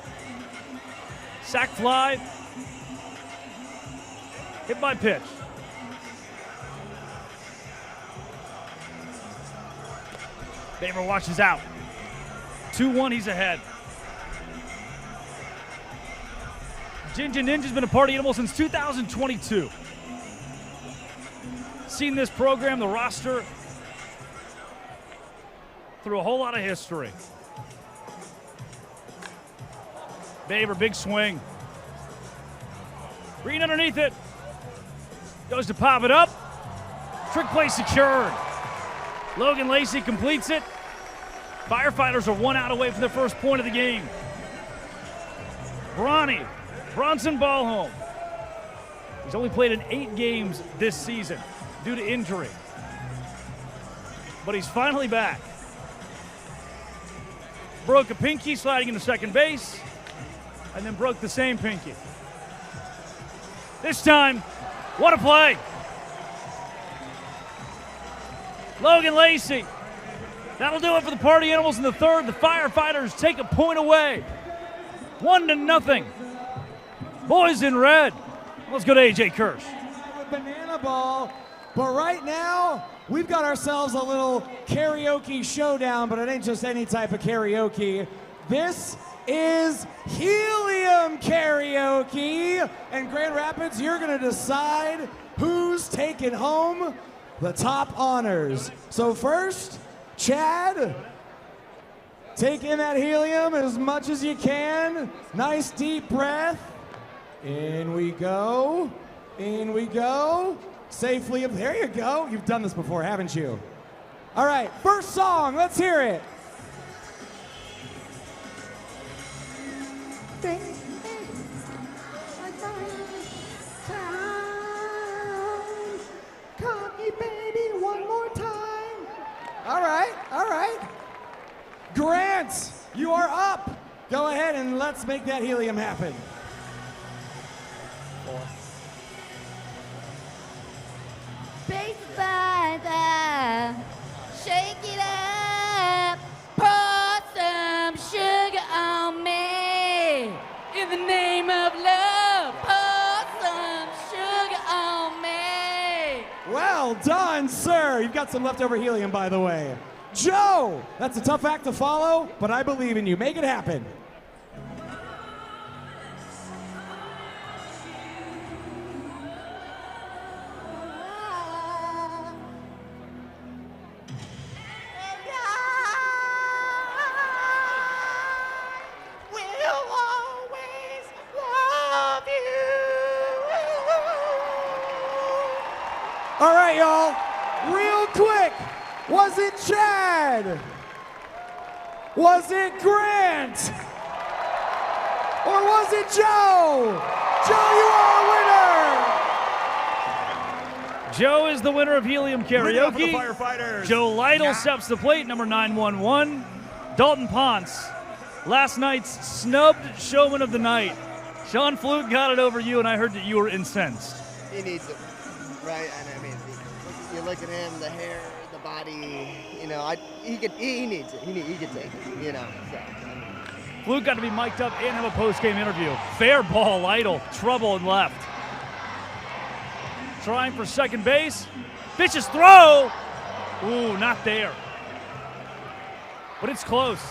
Sac fly. Hit by pitch. Baber watches out. 2-1, he's ahead. Ginger Ninja's been a party animal since 2022. Seen this program, the roster, through a whole lot of history. Baber, big swing. Green underneath it. Goes to pop it up. Trick play secured. Logan Lacey completes it. Firefighters are 1 out away from their first point of the game. Bronson Ballhome. He's only played in 8 games this season due to injury. But he's finally back. Broke a pinky sliding into second base, and then broke the same pinky. This time, what a play. Logan Lacey. That'll do it for the party animals in the 3rd. The Firefighters take a point away. 1-0. Boys in red. Let's go to AJ Kirsch. Bananaball. But right now, we've got ourselves a little karaoke showdown, but it ain't just any type of karaoke. This is helium karaoke. And Grand Rapids, you're going to decide who's taking home the top honors. So first, Chad, take in that helium as much as you can. Nice deep breath. In we go. In we go. Safely. There you go. You've done this before, haven't you? All right, first song. Let's hear it. All right. Grant, you are up. Go ahead and let's make that helium happen. 4. Base Fighter, shake it up, pour some sugar on me. In the name of love, pour some sugar on me. Well done, sir. You've got some leftover helium, by the way. Joe, that's a tough act to follow, but I believe in you. Make it happen. All right, y'all, real quick, was it Chad? Was it Grant? Or was it Joe? Joe, you are a winner! Joe is the winner of Helium Karaoke. For the Firefighters. Joe Lytle steps to the plate, number 911. Dalton Ponce, last night's snubbed showman of the night. Sean Flute got it over you, and I heard that you were incensed. He needs it, right? And I mean, you look at him, the hair, the body, you know, he needs it. He could take it, you know. So, I mean. Flute got to be mic'd up and have a post-game interview. Fair ball, Lytle, trouble and left. Trying for second base. Vicious throw. Ooh, not there. But it's close.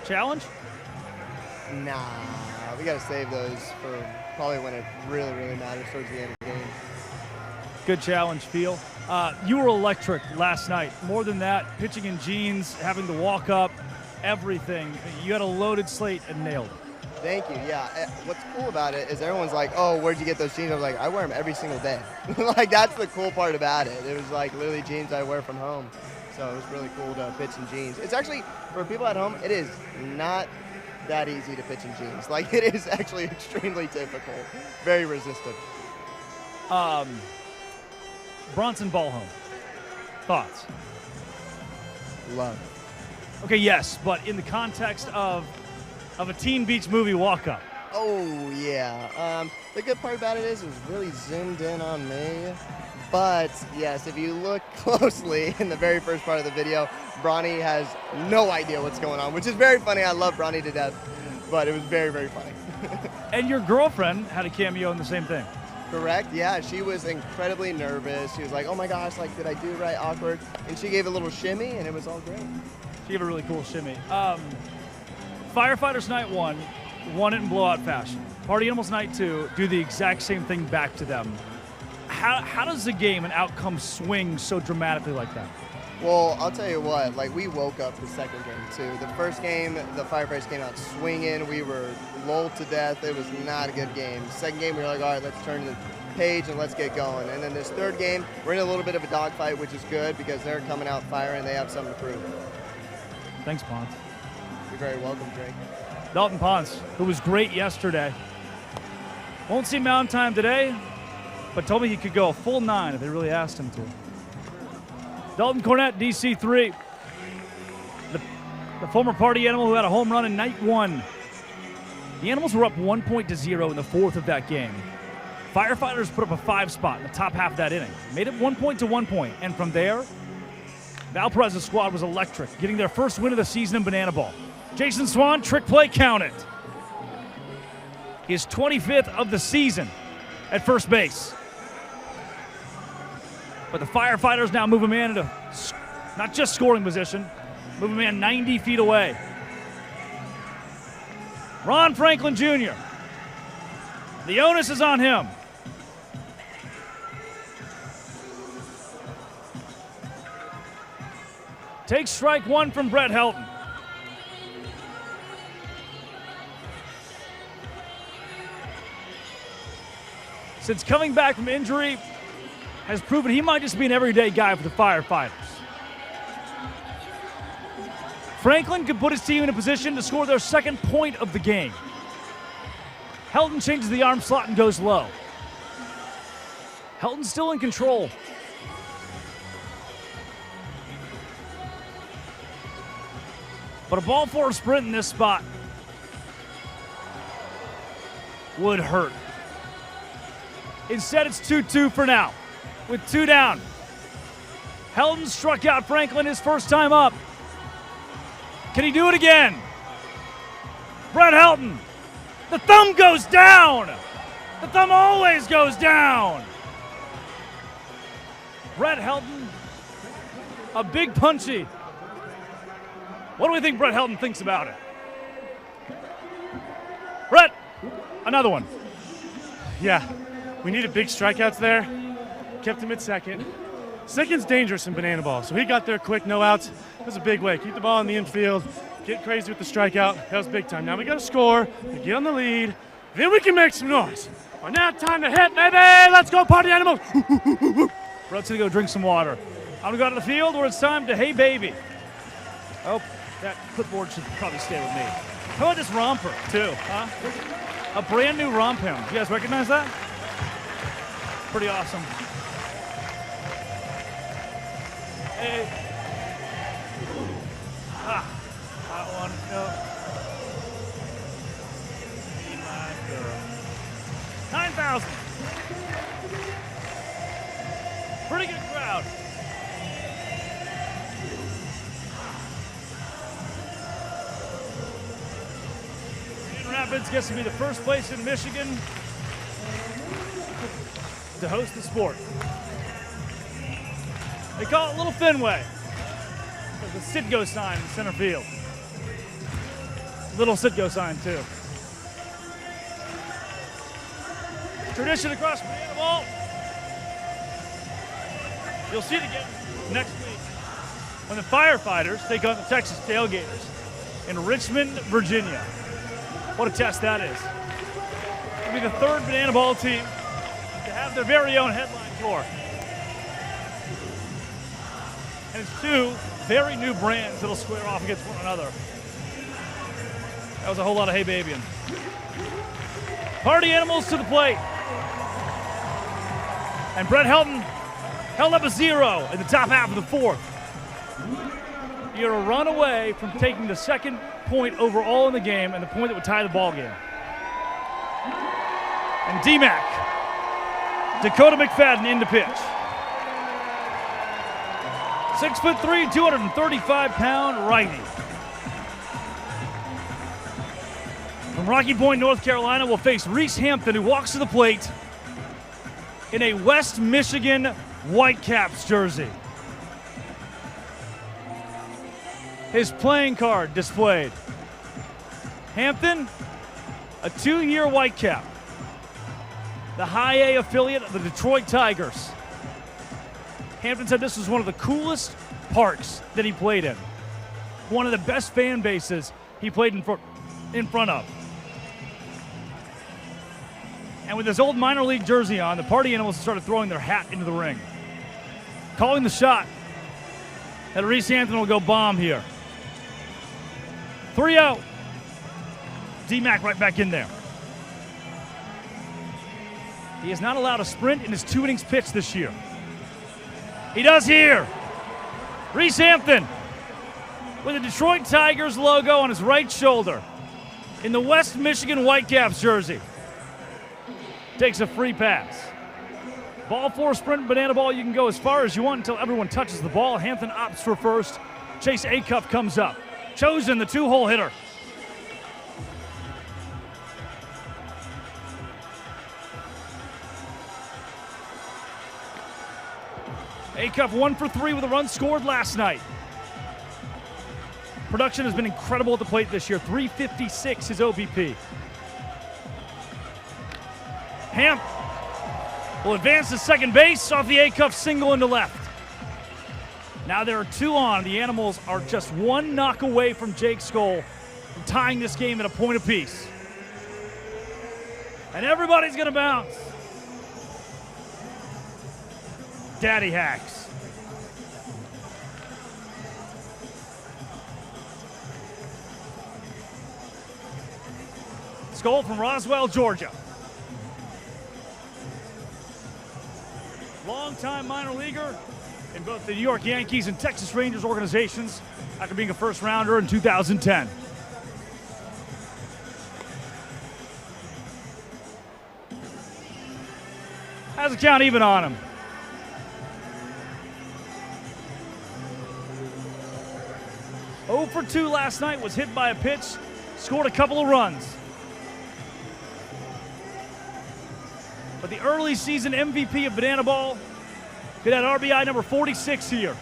Challenge? Nah, we got to save those for probably when it really, really matters towards the end of the game. Good challenge, Phil. You were electric last night. More than that, pitching in jeans, having to walk up, everything. You had a loaded slate and nailed it. Thank you, yeah. What's cool about it is everyone's like, oh, where'd you get those jeans? I was like, I wear them every single day. Like, that's the cool part about it. It was like literally jeans I wear from home. So it was really cool to pitch in jeans. It's actually, for people at home, it is not that easy to pitch in jeans. Like, it is actually extremely difficult. Very resistant. Bronson Ballhome. Thoughts? Love. Okay, yes, but in the context of a Teen Beach movie walk-up. Oh, yeah. The good part about it is it was really zoomed in on me. But, yes, if you look closely in the very first part of the video, Bronny has no idea what's going on, which is very funny. I love Bronny to death, but it was very, very funny. And your girlfriend had a cameo in the same thing. Correct, yeah. She was incredibly nervous. She was like, oh my gosh, like, did I do right? Awkward. And she gave a little shimmy, and it was all great. She gave a really cool shimmy. Firefighters Night 1 won it in blowout fashion. Party Animals Night 2 do the exact same thing back to them. How does the game and outcome swing so dramatically like that? Well, I'll tell you what, like, we woke up the second game, too. The first game, the Firefighters came out swinging. We were lulled to death. It was not a good game. Second game, we were like, all right, let's turn the page and let's get going. And then this third game, we're in a little bit of a dogfight, which is good because they're coming out firing. They have something to prove. Thanks, Ponce. You're very welcome, Drake. Dalton Ponce, who was great yesterday. Won't see mound time today, but told me he could go a full 9 if they really asked him to. Dalton Cornett, DC3. The former party animal who had a home run in night 1. The Animals were up 1-0 in the 4th of that game. Firefighters put up a 5 spot in the top half of that inning. Made it 1 point to 1 point. And from there, Valparaiso's squad was electric, getting their first win of the season in bananaball. Jason Swan, trick play counted. His 25th of the season at first base. But the Firefighters now move a man into not just scoring position, move a man 90 feet away. Ron Franklin Jr. The onus is on him. Takes strike one from Brett Helton. Since coming back from injury, has proven he might just be an everyday guy for the Firefighters. Franklin could put his team in a position to score their second point of the game. Helton changes the arm slot and goes low. Helton's still in control. But a ball for a sprint in this spot would hurt. Instead, it's 2-2 for now, with 2 down. Helton struck out Franklin his first time up. Can he do it again? Brett Helton. The thumb goes down. The thumb always goes down. Brett Helton, a big punchy. What do we think Brett Helton thinks about it? Brett, another one. Yeah, we needed big strikeouts there. Kept him at second. Second's dangerous in banana ball, so he got there quick, no outs. That was a big way. Keep the ball in the infield, get crazy with the strikeout. That was big time. Now we got to score, we get on the lead, then we can make some noise. Well, now time to hit, baby! Let's go, party animals! Brett's gonna go drink some water. I'm gonna go out to the field where it's time to hey baby. Oh, that clipboard should probably stay with me. How about this romper, too, huh? A brand new romp him. You guys recognize that? Pretty awesome. Hey. Ah, that one, no. Be my girl. 9,000. Pretty good crowd. Grand Rapids gets to be the first place in Michigan to host the sport. They call it Little Fenway. There's a Citgo sign in center field. Little Citgo sign, too. Tradition across banana ball. You'll see it again next week when the Firefighters take on the Texas Tailgaters in Richmond, Virginia. What a test that is. It'll be the third banana ball team to have their very own headline tour. And it's 2 very new brands that'll square off against one another. That was a whole lot of hey babying. Party animals to the plate. And Brett Helton held up a 0 in the top half of the 4th. You're a run away from taking the second point overall in the game and the point that would tie the ball game. And D-Mac, Dakota McFadden in to pitch. 6'3", 235-pound righty. From Rocky Point, North Carolina, will face Reese Hampton, who walks to the plate in a West Michigan Whitecaps jersey. His playing card displayed. Hampton, a 2-year Whitecap. The High A affiliate of the Detroit Tigers. Hampton said this was one of the coolest parks that he played in. One of the best fan bases he played in front of. And with his old minor league jersey on, the Party Animals started throwing their hat into the ring. Calling the shot that Reese Hampton will go bomb here. 3-0. D-Mac right back in there. He has not allowed a sprint in his 2 innings pitched this year. He does here. Reese Hampton with the Detroit Tigers logo on his right shoulder in the West Michigan Whitecaps jersey. Takes a free pass. Ball 4 sprint banana ball. You can go as far as you want until everyone touches the ball. Hampton opts for first. Chase Acuff comes up. Chosen, the 2-hole hitter. Acuff 1 for 3 with a run scored last night. Production has been incredible at the plate this year. 356 his OBP. Hamp will advance to second base off the A-cuff single into left. Now there are 2 on. The Animals are just 1 knock away from Jake Skoll from tying this game at a point apiece. And everybody's going to bounce. Daddy hacks. Skoll from Roswell, Georgia. Longtime minor leaguer in both the New York Yankees and Texas Rangers organizations after being a first rounder in 2010. Has a count even on him. Oh for 2 last night, was hit by a pitch, scored a couple of runs. But the early season MVP of bananaball could add RBI number 46 here.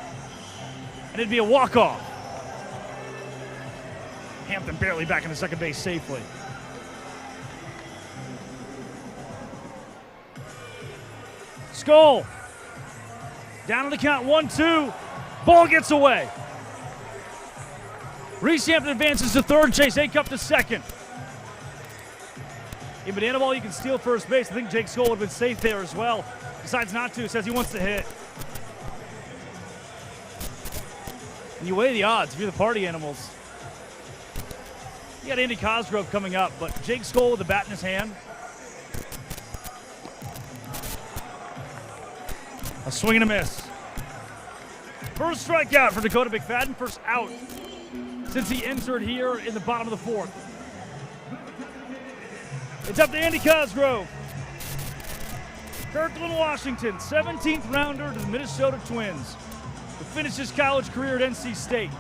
And it'd be a walk-off. Hampton barely back into second base safely. Skoll. Down to the count, 1-2. Ball gets away. Reese Hampton advances to third, Chase A-cuff to second. In bananaball, you can steal first base. I think Jake Skoll would have been safe there as well. Decides not to, says he wants to hit. And you weigh the odds if you're the Party Animals. You got Andy Cosgrove coming up, but Jake Skoll with the bat in his hand. A swing and a miss. First strikeout for Dakota McFadden, first out since he entered here in the bottom of the 4th. It's up to Andy Cosgrove. Kirkland, Washington, 17th rounder to the Minnesota Twins, who finished his college career at NC State.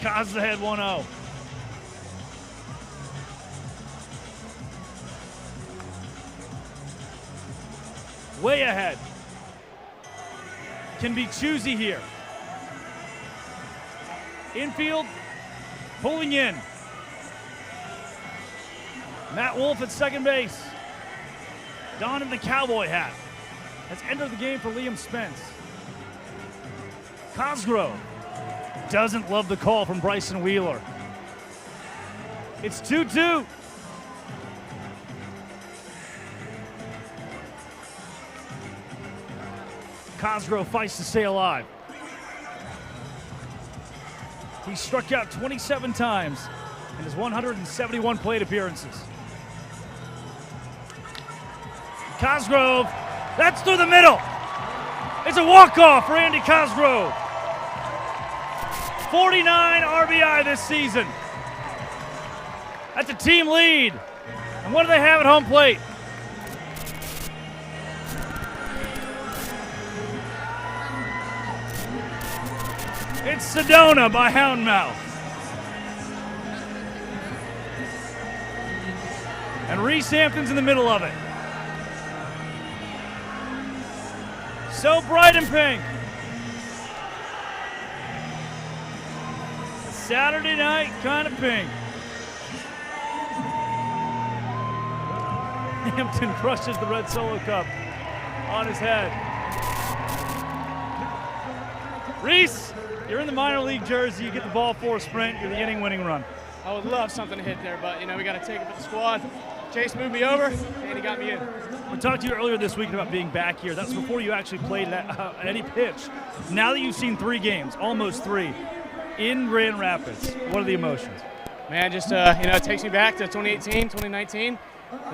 Cos is ahead 1-0. Way ahead. Can be choosy here. Infield, pulling in. Matt Wolf at second base. Donning the cowboy hat. Has entered the game for Liam Spence. Cosgrove doesn't love the call from Bryson Wheeler. It's 2-2. Cosgrove fights to stay alive. He struck out 27 times in his 171 plate appearances. Cosgrove, that's through the middle. It's a walk-off for Andy Cosgrove. 49 RBI this season. That's a team lead. And what do they have at home plate? It's Sedona by Houndmouth. And Reese Hampton's in the middle of it. So bright and pink. Saturday night kind of pink. Hampton crushes the red Solo Cup on his head. Reese, you're in the minor league jersey. You get the ball for a sprint. You're the inning-winning run. I would love something to hit there, but, you know, we got to take it for the squad. Chase moved me over, and he got me in. We talked to you earlier this week about being back here. That's before you actually played at any pitch. Now that you've seen 3 games, almost 3, in Grand Rapids, what are the emotions? Man, just, you know, it takes me back to 2018, 2019.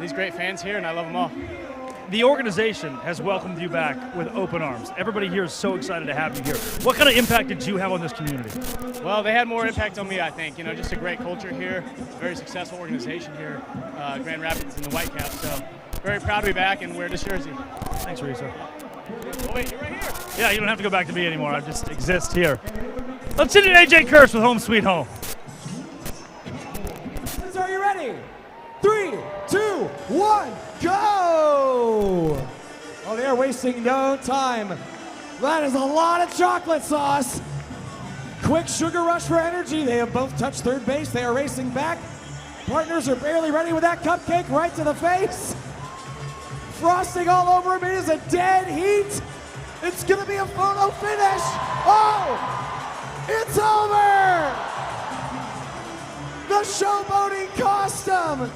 These great fans here, and I love them all. The organization has welcomed you back with open arms. Everybody here is so excited to have you here. What kind of impact did you have on this community? Well, they had more impact on me, I think. You know, just a great culture here, very successful organization here, Grand Rapids and the Whitecaps. So very proud to be back and wear this jersey. Thanks, Risa. Oh, wait, you're right here. Yeah, you don't have to go back to me anymore. I just exist here. Let's hit it, AJ Kirsch with Home Sweet Home. So are you ready? 3, 2, 1, go! Oh, they are wasting no time. That is a lot of chocolate sauce. Quick sugar rush for energy. They have both touched third base. They are racing back. Partners are barely ready with that cupcake right to the face. Frosting all over him. It is a dead heat. It's going to be a photo finish. Oh, it's over. The showboating costume.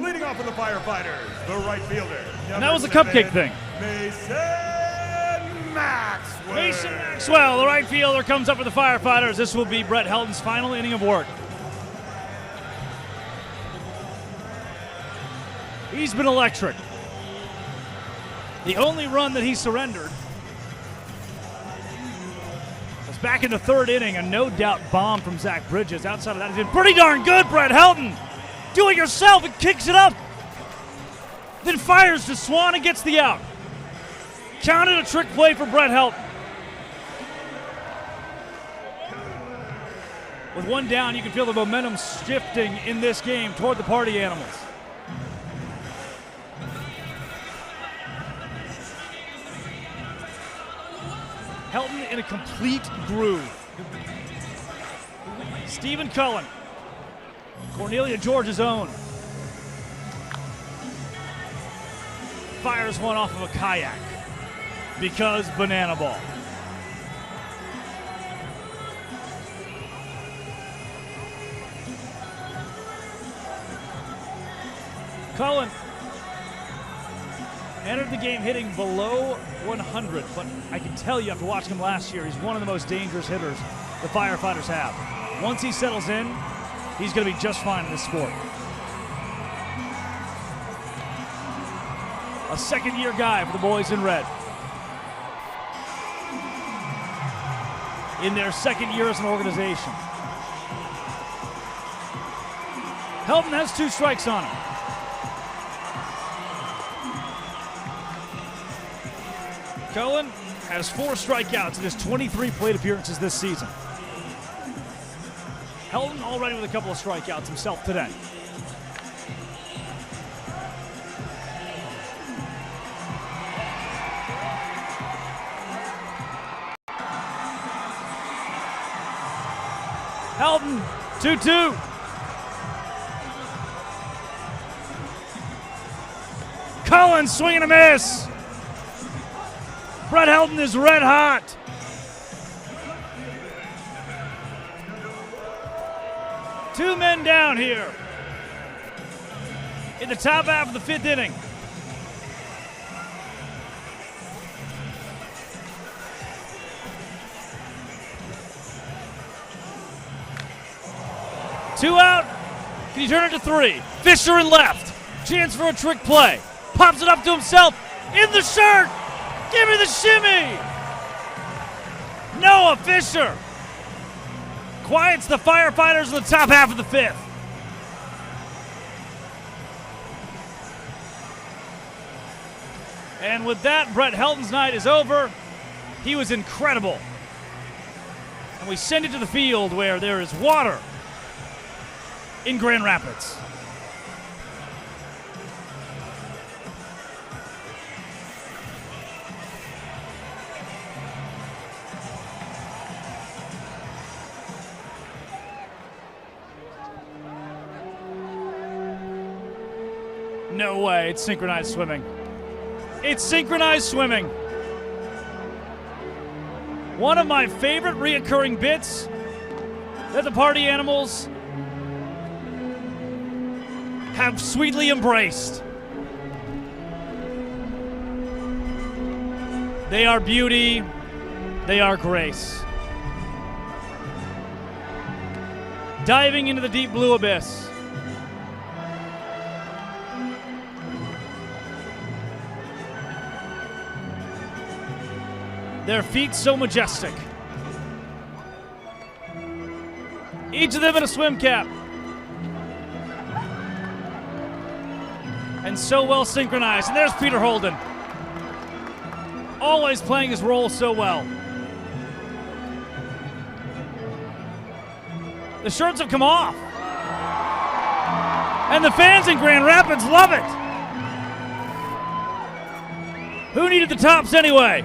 Leading off for the Firefighters, the right fielder. And that was a cupcake thing. Mason Maxwell. Mason Maxwell, the right fielder, comes up for the Firefighters. This will be Brett Helton's final inning of work. He's been electric. The only run that he surrendered was back in the third inning, a no-doubt bomb from Zach Bridges. Outside of that, he's been pretty darn good, Brett Helton. Do it yourself and kicks it up. Then fires to Swan and gets the out. Counted a trick play for Brett Helton. With one down, you can feel the momentum shifting in this game toward the Party Animals. Helton in a complete groove. Stephen Cullen, Cornelia George's own, fires one off of a kayak because banana ball. Cullen entered the game hitting below 100, but I can tell you after watching him last year, he's one of the most dangerous hitters the Firefighters have. Once he settles in, he's going to be just fine in this sport. A second-year guy for the boys in red. In their second year as an organization. Helton has 2 strikes on him. Cullen has 4 strikeouts in his 23 plate appearances this season. Helton already with a couple of strikeouts himself today. Helton, 2-2. Cullen swinging a miss. Brett Helton is red hot. Two men down here in the top half of the 5th inning. Two out. Can he turn it to 3? Fisher in left. Chance for a trick play. Pops it up to himself. In the shirt. Give me the shimmy. Noah Fisher quiets the Firefighters in the top half of the 5th. And with that, Brett Helton's night is over. He was incredible. And we send it to the field where there is water in Grand Rapids. No way, it's synchronized swimming. It's synchronized swimming. One of my favorite reoccurring bits that the Party Animals have sweetly embraced. They are beauty, they are grace. Diving into the deep blue abyss. Their feet so majestic. Each of them in a swim cap. And so well synchronized. And there's Peter Holden. Always playing his role so well. The shirts have come off. And the fans in Grand Rapids love it. Who needed the tops anyway?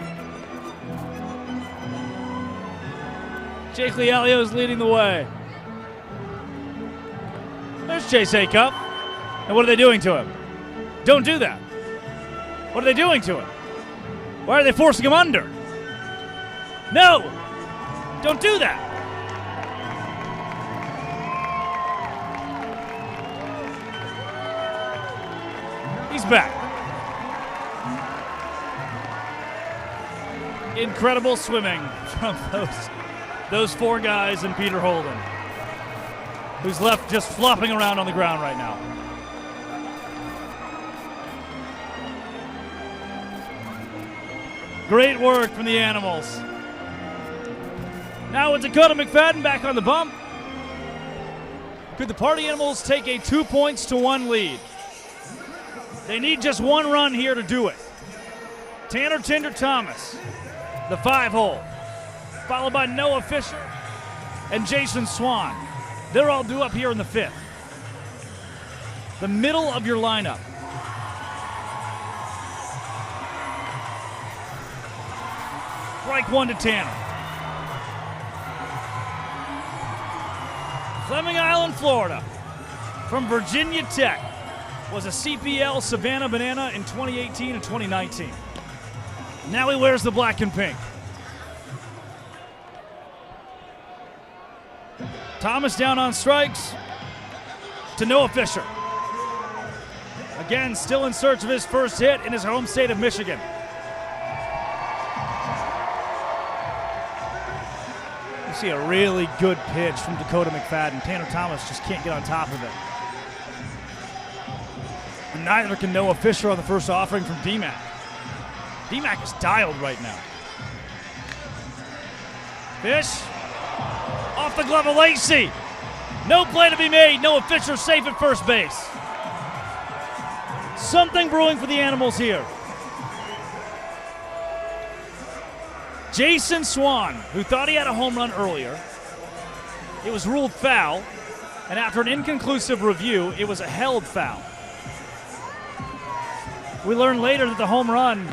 Jake Lialio is leading the way. There's Chase Acup. And what are they doing to him? Don't do that. What are they doing to him? Why are they forcing him under? No! Don't do that! He's back. Incredible swimming from those four guys and Peter Holden, who's left just flopping around on the ground right now. Great work from the Animals. Now with Dakota McFadden back on the bump. Could the Party Animals take a 2-1 lead? They need just one run here to do it. Tanner Tinder Thomas, the 5-hole, followed by Noah Fisher and Jason Swan. They're all due up here in the 5th. The middle of your lineup. Strike one to Tanner. Fleming Island, Florida, from Virginia Tech, was a CPL Savannah Banana in 2018 and 2019. Now he wears the black and pink. Thomas down on strikes to Noah Fisher. Again, still in search of his first hit in his home state of Michigan. You see a really good pitch from Dakota McFadden. Tanner Thomas just can't get on top of it. And neither can Noah Fisher on the first offering from DMAC. DMAC is dialed right now. Fish off the glove of Lacey. No play to be made. Noah Fisher safe at first base. Something brewing for the Animals here. Jason Swan, who thought he had a home run earlier, it was ruled foul, and after an inconclusive review, it was a held foul. We learned later that the home run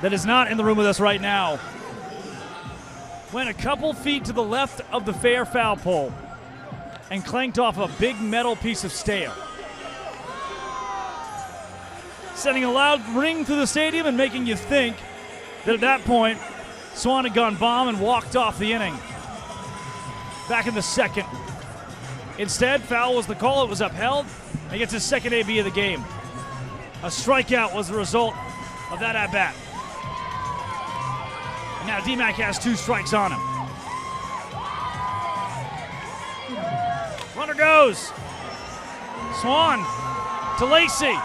that is not in the room with us right now went a couple feet to the left of the fair foul pole and clanked off a big metal piece of steel, sending a loud ring through the stadium and making you think that at that point, Swan had gone bomb and walked off the inning. Back in the 2nd. Instead, foul was the call. It was upheld. And he gets his second AB of the game. A strikeout was the result of that at-bat. And now DMAC has 2 strikes on him. Runner goes. Swan to Lacey.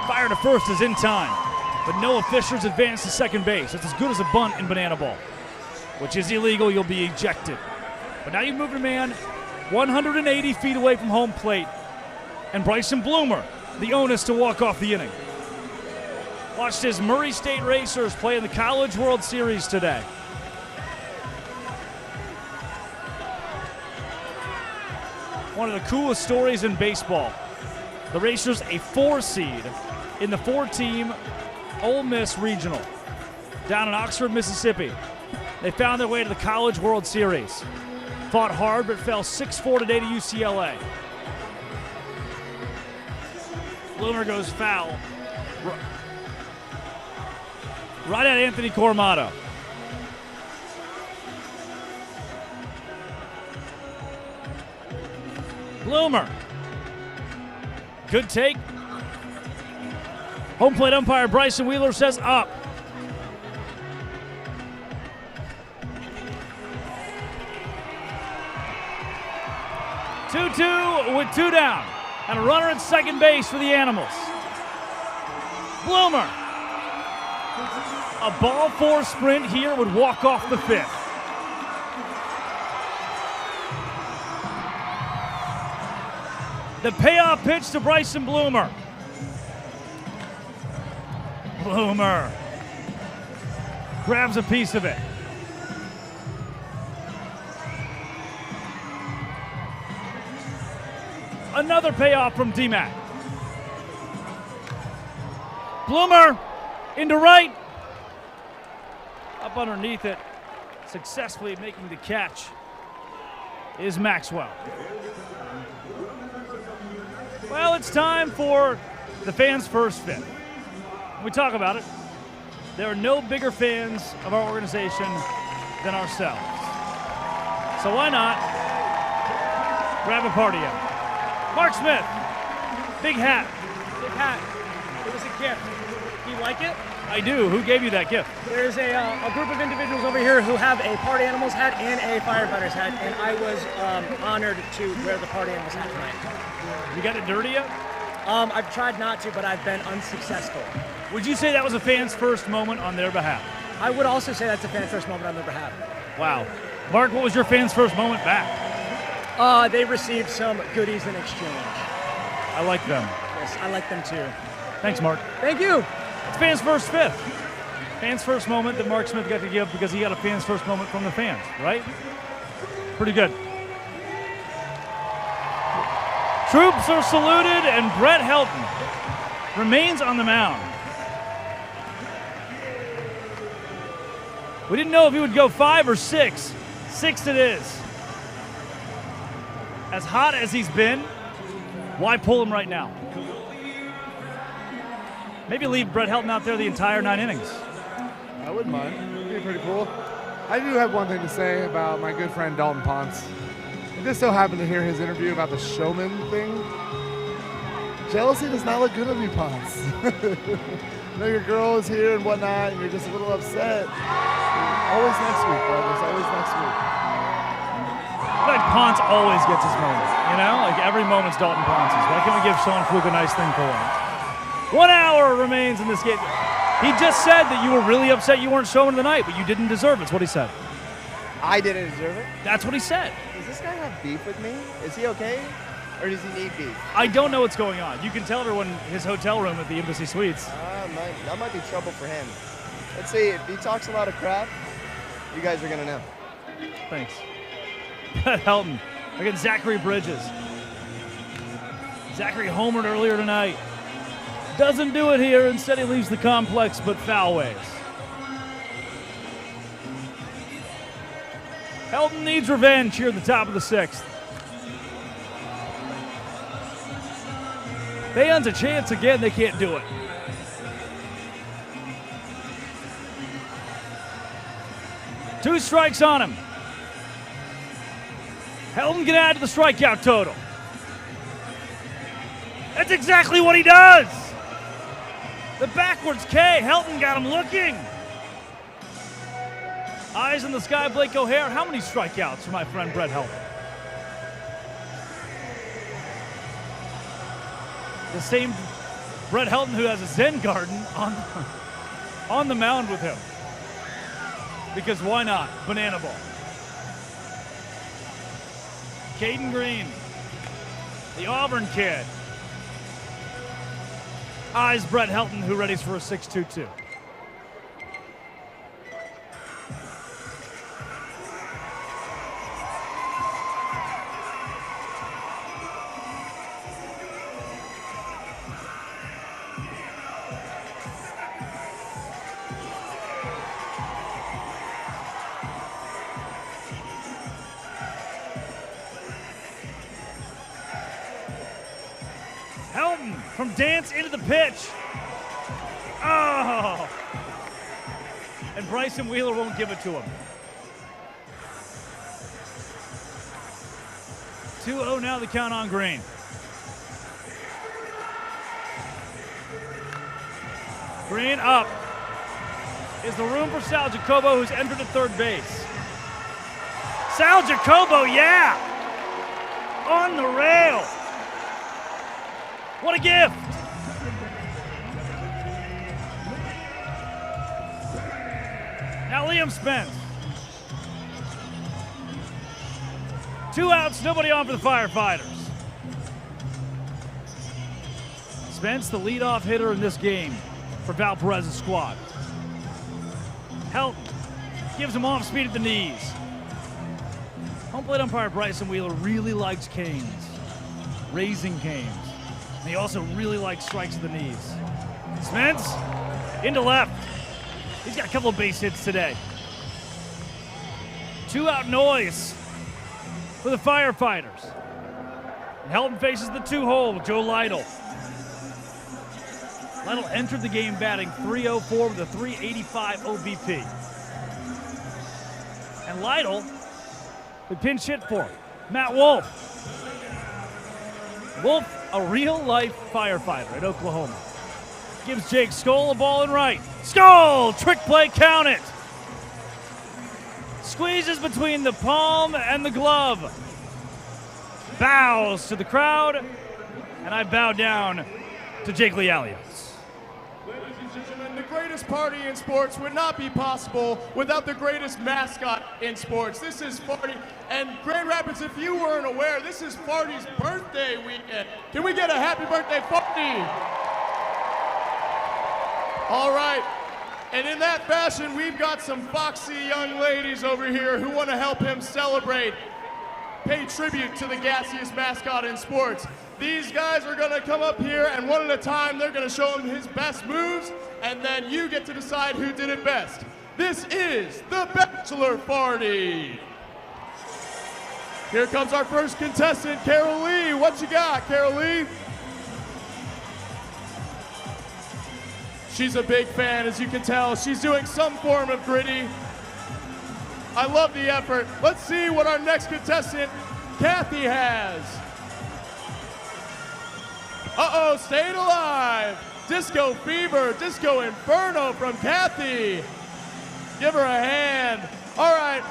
Fire to first is in time. But Noah Fisher's advanced to second base. It's as good as a bunt in bananaball, which is illegal. You'll be ejected. But now you've moved a man 180 feet away from home plate. And Bryson Bloomer, the onus to walk off the inning. Watched his Murray State Racers play in the College World Series today. One of the coolest stories in baseball. The Racers, a 4 seed in the 4-team Ole Miss Regional down in Oxford, Mississippi. They found their way to the College World Series. Fought hard, but fell 6-4 today to UCLA. Bloomer goes foul. Right at Anthony Cormato. Bloomer. Good take. Home plate umpire Bryson Wheeler says up. Two with 2 down. And a runner at second base for the Animals. Bloomer. A ball 4 sprint here would walk off the 5th. The payoff pitch to Bryson Bloomer. Bloomer grabs a piece of it. Another payoff from D-Mac. Bloomer into right. Up underneath it, successfully making the catch is Maxwell. Well, it's time for the fans' first fit. When we talk about it, there are no bigger fans of our organization than ourselves. So why not grab a party out? Mark Smith, big hat. Big hat. It was a gift. Do you like it? I do. Who gave you that gift? There's a group of individuals over here who have a Party Animals hat and a Firefighters hat, and I was honored to wear the Party Animals hat tonight. You got it dirty yet? I've tried not to, but I've been unsuccessful. Would you say that was a fan's first moment on their behalf? I would also say that's a fan's first moment on their behalf. Wow. Mark, what was your fan's first moment back? They received some goodies in exchange. I like them. Yes, I like them too. Thanks, Mark. Thank you. It's fans' first fifth. Fans' first moment that Mark Smith got to give because he got a fans' first moment from the fans, right? Pretty good. Troops are saluted, and Brett Helton remains on the mound. We didn't know if he would go 5 or 6. 6 it is. As hot as he's been, why pull him right now? Maybe leave Brett Helton out there the entire 9 innings. I wouldn't mind. It'd be pretty cool. I do have one thing to say about my good friend Dalton Ponce. I just so happened to hear his interview about the showman thing. Jealousy does not look good on you, Ponce. I know your girl is here and whatnot, and you're just a little upset. Always next week, bro. There's always next week. I feel like Ponce always gets his moment, you know? Like every moment's Dalton Ponce's. Why can't we give Sean Fluke a nice thing for once? 1 hour remains in this game. He just said that you were really upset you weren't showing tonight, but you didn't deserve it. That's what he said. I didn't deserve it? That's what he said. Does this guy have beef with me? Is he okay? Or does he need beef? I don't know what's going on. You can tell everyone his hotel room at the Embassy Suites. That might be trouble for him. Let's see, if he talks a lot of crap, you guys are going to know. Thanks. Helton against Zachary Bridges. Zachary homered earlier tonight. Doesn't do it here. Instead, he leaves the complex, but foul ways. Helton needs revenge here at the top of the 6th. Fans a chance again. They can't do it. Two strikes on him. Helton can add to the strikeout total. That's exactly what he does. The backwards K. Helton got him looking. Eyes in the sky, Blake O'Hare. How many strikeouts for my friend Brett Helton? The same Brett Helton who has a Zen garden on the mound with him. Because why not? Bananaball. Caden Green, the Auburn kid. Eyes Brett Helton, who readies for a 6-2-2. Helton from dance into the pitch. Oh! And Bryson Wheeler won't give it to him. 2-0 now, the count on Green. Green up. Is the room for Sal Jacobo, who's entered at third base. Sal Jacobo, yeah! On the rail. What a gift! Now Liam Spence. 2 outs, nobody on for the Firefighters. Spence, the leadoff hitter in this game for Val Perez's squad. Helton gives him off speed at the knees. Home plate umpire Bryson Wheeler really likes Canes. Raising Cane's. And he also really likes strikes to the knees. Spence into left. He's got a couple of base hits today. 2-out noise for the Firefighters. And Helton faces the 2-hole, Joe Lytle. Lytle entered the game batting .304 with a .385 OBP. And Lytle, the pinch hit for him, Matt Wolf. Wolf, a real-life firefighter at Oklahoma. Gives Jake Skoll a ball in right. Skoll, trick play, count it. Squeezes between the palm and the glove. Bows to the crowd, and I bow down to Jake Lialios. Ladies and gentlemen, the greatest party in sports would not be possible without the greatest mascot in sports. This is Farty, and Grand Rapids, if you weren't aware, this is Farty's birthday weekend. Can we get a happy birthday, Farty? All right, and in that fashion, we've got some foxy young ladies over here who want to help him celebrate, pay tribute to the gassiest mascot in sports. These guys are going to come up here, and one at a time, they're going to show him his best moves, and then you get to decide who did it best. This is the Bachelor Party. Here comes our first contestant, Carol Lee. What you got, Carol Lee? She's a big fan, as you can tell. She's doing some form of gritty. I love the effort. Let's see what our next contestant, Kathy, has. Uh-oh, staying alive. Disco Fever, Disco Inferno from Kathy. Give her a hand. All right,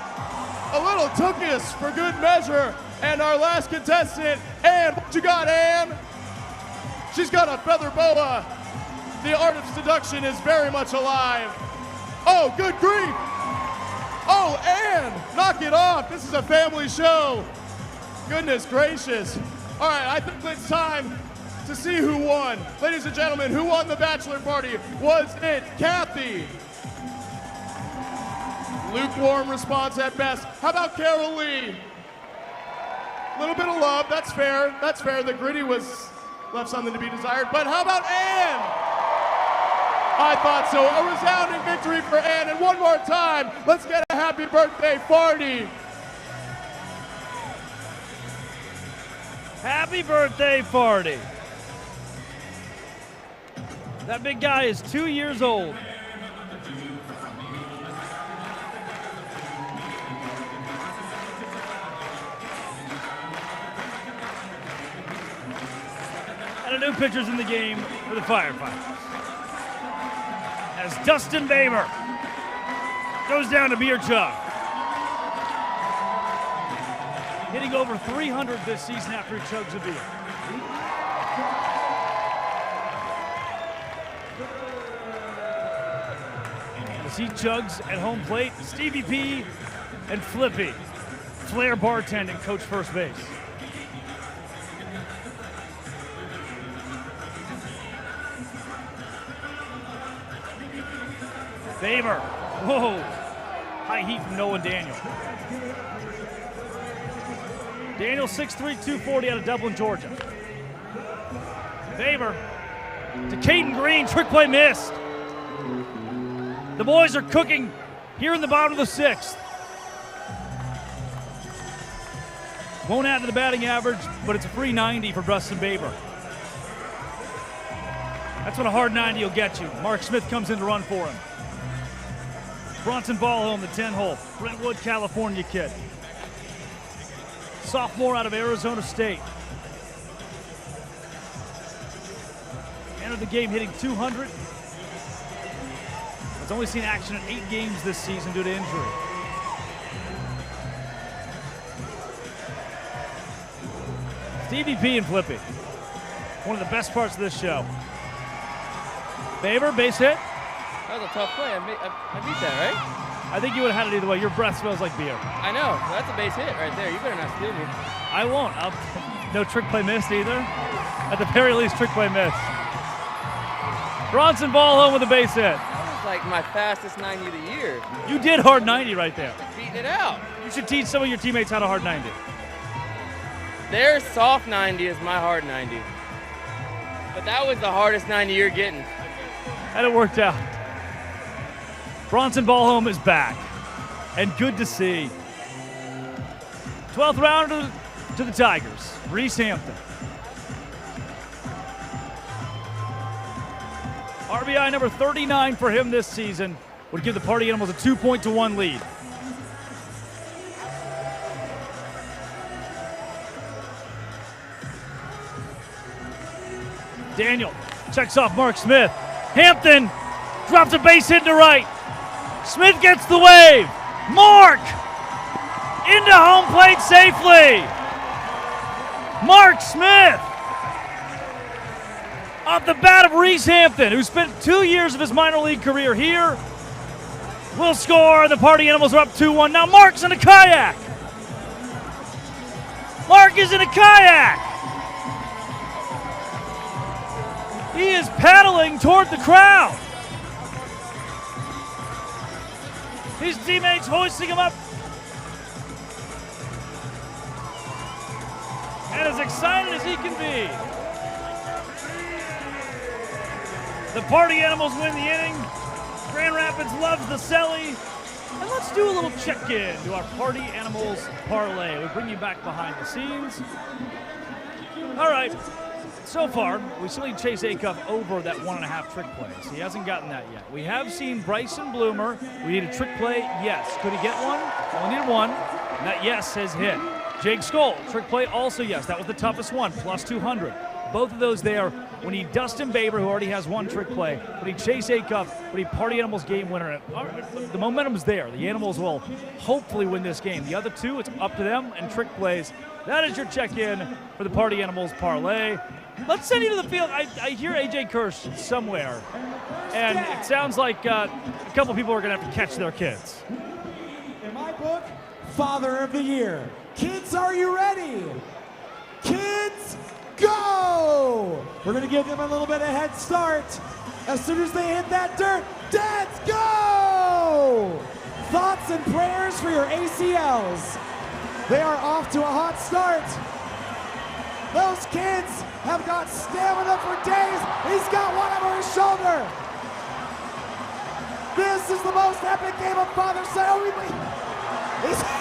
a little tookus for good measure. And our last contestant, Ann. What you got, Ann? She's got a feather boa. The art of seduction is very much alive. Oh, good grief. Oh, Ann, knock it off. This is a family show. Goodness gracious. All right, I think it's time to see who won. Ladies and gentlemen, who won the Bachelor Party? Was it Kathy? Lukewarm response at best. How about Carol Lee? A little bit of love, that's fair. That's fair. The gritty was left something to be desired. But how about Ann? I thought so. A resounding victory for Ann. And one more time, let's get a happy birthday, Farty. Happy birthday, Farty. That big guy is 2 years old. And a new pitcher's in the game for the Firefighters. As Dustin Baber goes down to beer chug. Hitting over 300 this season after he chugs a beer. As he chugs at home plate, Stevie P and Flippy, Flair bartending, coach first base. Baber, whoa, high heat from Noah Daniel. Daniel 6'3", 240 out of Dublin, Georgia. Baber to Caden Green, trick play missed. The boys are cooking here in the bottom of the sixth. Won't add to the batting average, but it's a free 90 for Dustin Baber. That's what a hard 90 will get you. Mark Smith comes in to run for him. Bronson Ballholm, the 10-hole. Brentwood, California kid. Sophomore out of Arizona State. Entered the game hitting 200. Has only seen action in 8 games this season due to injury. Stevie P and Flippy. One of the best parts of this show. Baber, base hit. That was a tough play. I beat that, right? I think you would have had it either way. Your breath smells like beer. I know. That's a base hit right there. You better not steal me. I won't. No trick play missed either. At the very least, trick play missed. Bronson Ballholm with a base hit. That was like my fastest 90 of the year. You did hard 90 right there. Beating it out. You should teach some of your teammates how to hard 90. Their soft 90 is my hard 90. But that was the hardest 90 you're getting. And it worked out. Bronson Ballholm is back. And good to see. 12th round to the Tigers. Reese Hampton. RBI number 39 for him this season would give the Party Animals a 2-1 lead. Daniel checks off Mark Smith. Hampton drops a base hit to right. Smith gets the wave. Mark into home plate safely. Mark Smith off the bat of Reese Hampton, who spent 2 years of his minor league career here, will score. The Party Animals are up 2-1. Now Mark's in a kayak. Mark is in a kayak. He is paddling toward the crowd. His teammates hoisting him up. And as excited as he can be. The Party Animals win the inning. Grand Rapids loves the Selly. And let's do a little check-in to our Party Animals parlay. We bring you back behind the scenes. All right. So far, we still need Chase Acuff over that 1.5 trick plays. He hasn't gotten that yet. We have seen Bryson Bloomer. We need a trick play, yes. Could he get one? Only needed one. And that yes has hit. Jake Skoll, trick play, also yes. That was the toughest one, plus 200. Both of those there. We need Dustin Baber, who already has one trick play. We need Chase Acuff. We need Party Animals game winner. The momentum's there. The Animals will hopefully win this game. The other two, it's up to them and trick plays. That is your check-in for the Party Animals parlay. Let's send you to the field. I hear AJ Kirsch somewhere, and it sounds like a couple people are going to have to catch their kids. In my book, Father of the Year. Kids, are you ready? Kids, go! We're going to give them a little bit of head start. As soon as they hit that dirt, dads, go! Thoughts and prayers for your ACLs. They are off to a hot start. Those kids have got stamina for days. He's got one over his shoulder. This is the most epic game of father-son. Oh,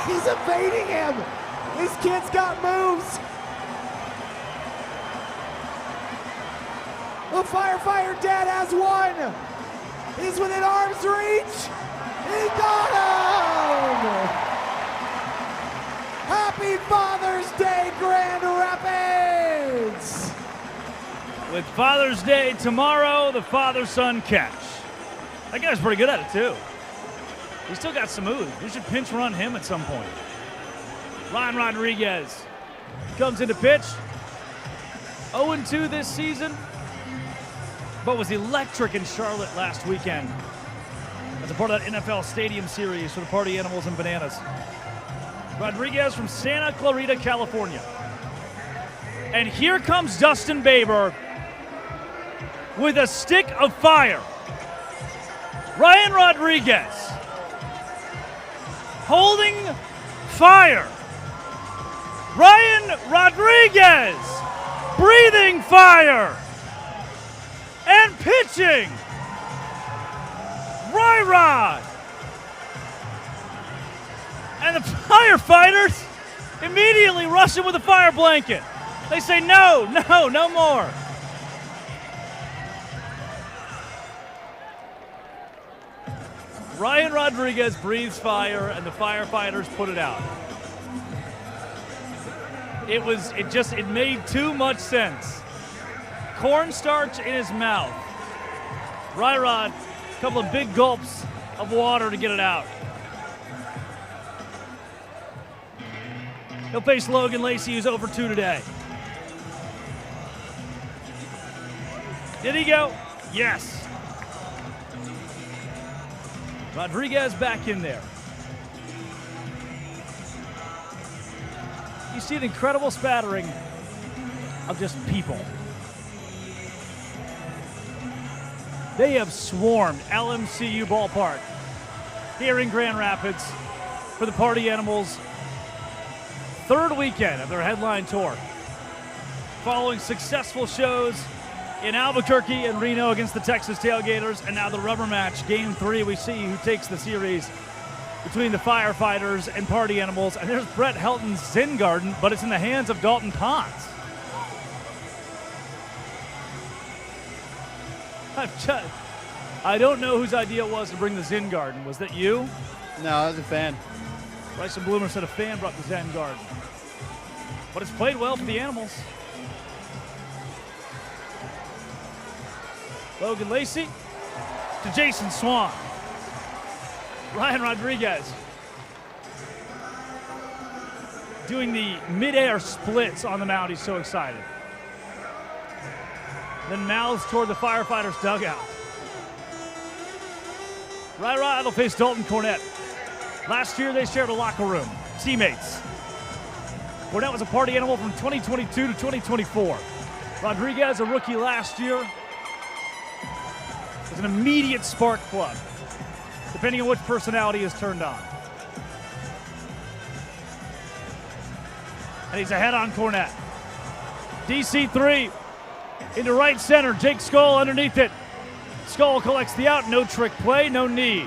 he's evading him. This kid's got moves. The firefighter dad has one. He's within arm's reach. He got him. Happy Father's Day, Grand Rapids! With Father's Day tomorrow, the father-son catch. That guy's pretty good at it, too. He's still got some moves. We should pinch run him at some point. Ryan Rodriguez comes into pitch. 0-2 this season, but was electric in Charlotte last weekend as a part of that NFL Stadium Series for the Party Animals and Bananas. Rodriguez from Santa Clarita, California. And here comes Dustin Baber with a stick of fire. Ryan Rodriguez holding fire. Ryan Rodriguez breathing fire and pitching. Rod. And the firefighters immediately rush him with a fire blanket. They say, no more. Ryan Rodriguez breathes fire, and the firefighters put it out. It made too much sense. Cornstarch in his mouth. Rod, a couple of big gulps of water to get it out. He'll face Logan Lacey, who's 0-2 today. Did he go? Yes. Rodriguez back in there. You see an incredible spattering of just people. They have swarmed LMCU Ballpark here in Grand Rapids for the Party Animals third weekend of their headline tour. Following successful shows in Albuquerque and Reno against the Texas Tailgaters, and now the rubber match, Game 3, we see who takes the series between the Firefighters and Party Animals. And there's Brett Helton's Zen Garden, but it's in the hands of Dalton Ponce. I don't know whose idea it was to bring the Zen Garden. Was that you? No, I was a fan. Bryson Bloomer said a fan brought the Zen Garden. But it's played well for the Animals. Logan Lacey to Jason Swan. Ryan Rodriguez doing the mid-air splits on the mound. He's so excited. Then mouths toward the Firefighters dugout. Rod will face Dalton Cornett. Last year they shared a locker room. Teammates. Cornett was a Party Animal from 2022 to 2024. Rodriguez, a rookie last year, was an immediate spark plug, depending on which personality is turned on. And he's ahead on Cornett. DC3 into right center. Jake Skull underneath it. Skull collects the out. No trick play, no need.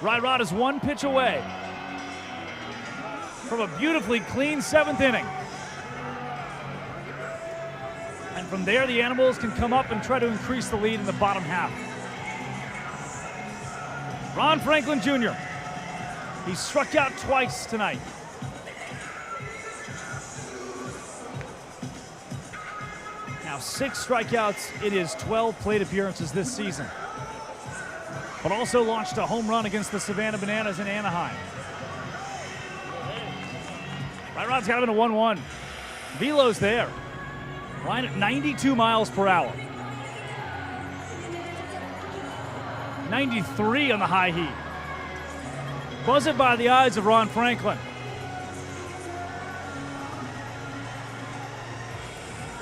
Rod is one pitch away from a beautifully clean seventh inning. And from there, the Animals can come up and try to increase the lead in the bottom half. Ron Franklin Jr. He struck out twice tonight. Now 6 strikeouts in his 12 plate appearances this season. But also launched a home run against the Savannah Bananas in Anaheim. Rod's got him in a 1-1. Velo's there. Line at 92 miles per hour. 93 on the high heat. Buzz it by the eyes of Ron Franklin.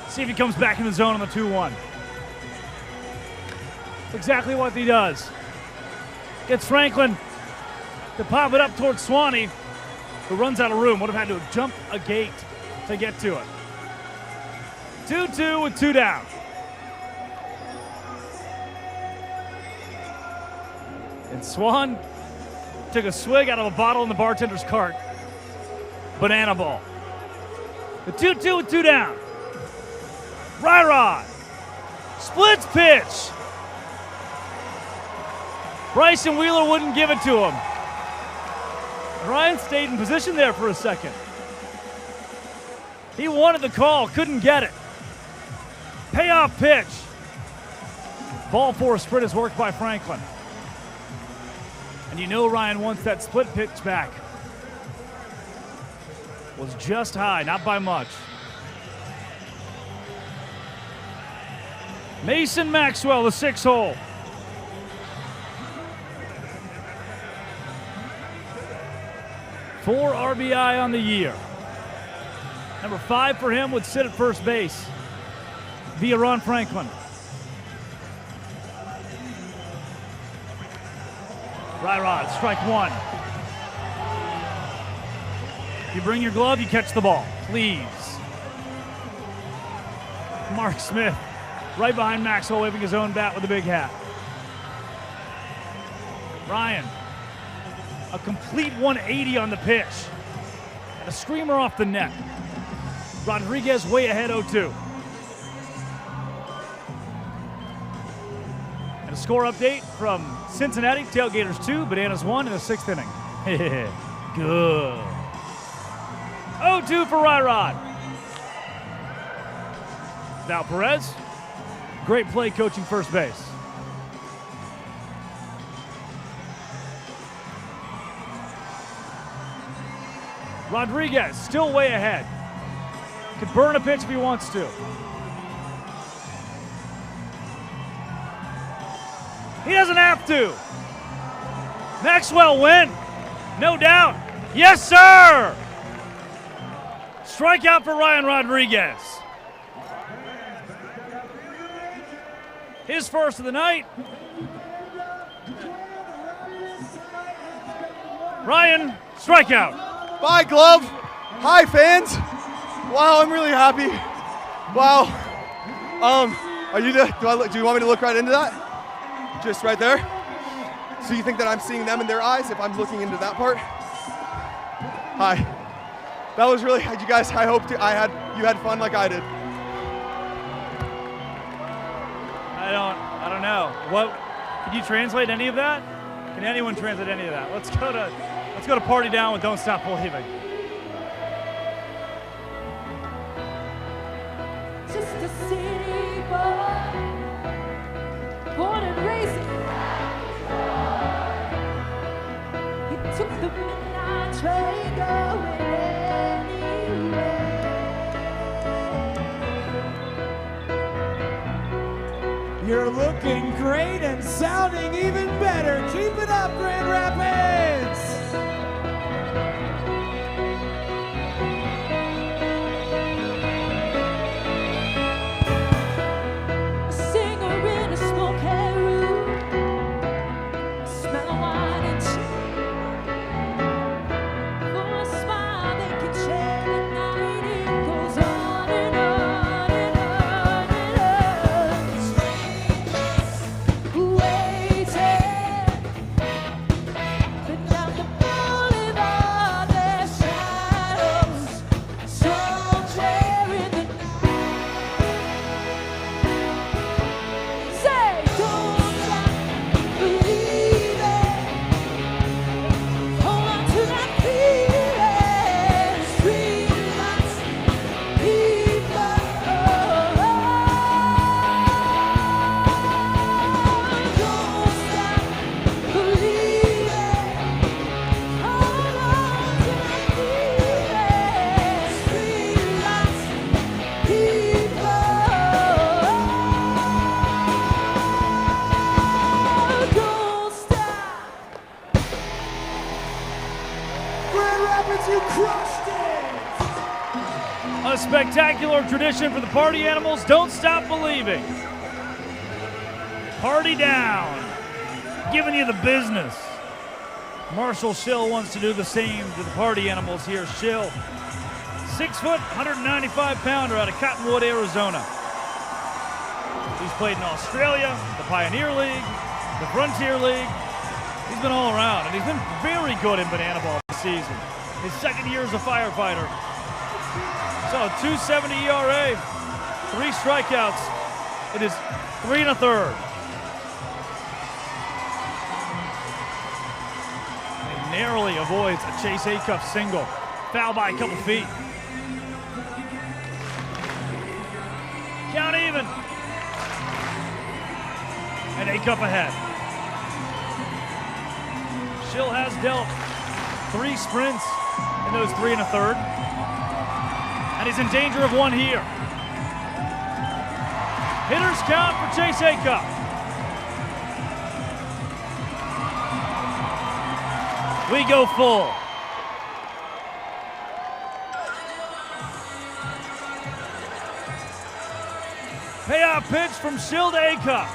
See if he comes back in the zone on the 2-1. That's exactly what he does. Gets Franklin to pop it up towards Swanee, who runs out of room. Would have had to jump a gate to get to it. 2-2 with 2 down. And Swan took a swig out of a bottle in the bartender's cart. Bananaball. The 2-2 with 2 down. Rod. Splits pitch. Bryson Wheeler wouldn't give it to him. Ryan stayed in position there for a second. He wanted the call, couldn't get it. Payoff pitch. Ball 4 sprint is worked by Franklin. And you know Ryan wants that split pitch back. Was just high, not by much. Mason Maxwell, the 6-hole. Four RBI on the year. Number 5 for him would sit at first base via Ron Franklin. Rod, strike 1. If you bring your glove, you catch the ball, please. Mark Smith, right behind Maxwell, waving his own bat with a big hat. Ryan, a complete 180 on the pitch. And a screamer off the net. Rodriguez way ahead 0-2. And a score update from Cincinnati, Tailgaters 2, Bananas 1 in the 6th inning. Good. 0-2 for Rod. Now Perez, great play coaching first base. Rodriguez still way ahead. Could burn a pitch if he wants to. He doesn't have to. Maxwell win. No doubt. Yes, sir. Strikeout for Ryan Rodriguez. His first of the night. Ryan, strikeout. Bye, glove. Hi, fans. Wow, I'm really happy. Wow. Are you? Do you want me to look right into that? Just right there. So you think that I'm seeing them in their eyes if I'm looking into that part? Hi. That was really. You guys. I hope you had fun like I did. I don't know. What? Can you translate any of that? Can anyone translate any of that? Let's go to Party Down with Don't Stop Believing. Just a city boy, born and raised in he took the midnight train going anywhere. You're looking great and sounding even better. Keep it up, Grand Rapids! A singer in a smoky room, smell wine and cheese. For a smile they can share the night. It goes on and on and on and on. Waiting, but down the boulevard there's shadows, somewhere in the say, don't stop believing. Hold on to that feeling. Street lights, people. Don't stop believing. Hold on to that feeling. Street lights, people. Don't stop. Grand Rapids, you crushed it! A spectacular tradition for the Party Animals. Don't stop believing. Party Down, giving you the business. Marshall Schill wants to do the same to the Party Animals here. Schill, 6 foot, 195 pounder out of Cottonwood, Arizona. He's played in Australia, the Pioneer League, the Frontier League. He's been all around, and he's been very good in bananaball this season. His second year as a firefighter. So 2.70 ERA, 3 strikeouts. It is 3 1/3. He narrowly avoids a Chase Acuff single. Foul by a couple feet. Count even. And Acuff ahead. Schill has dealt 3 sprints in those 3 1/3. And he's in danger of one here. Hitters count for Chase Acuff. We go full. Payoff pitch from Schill to Acuff.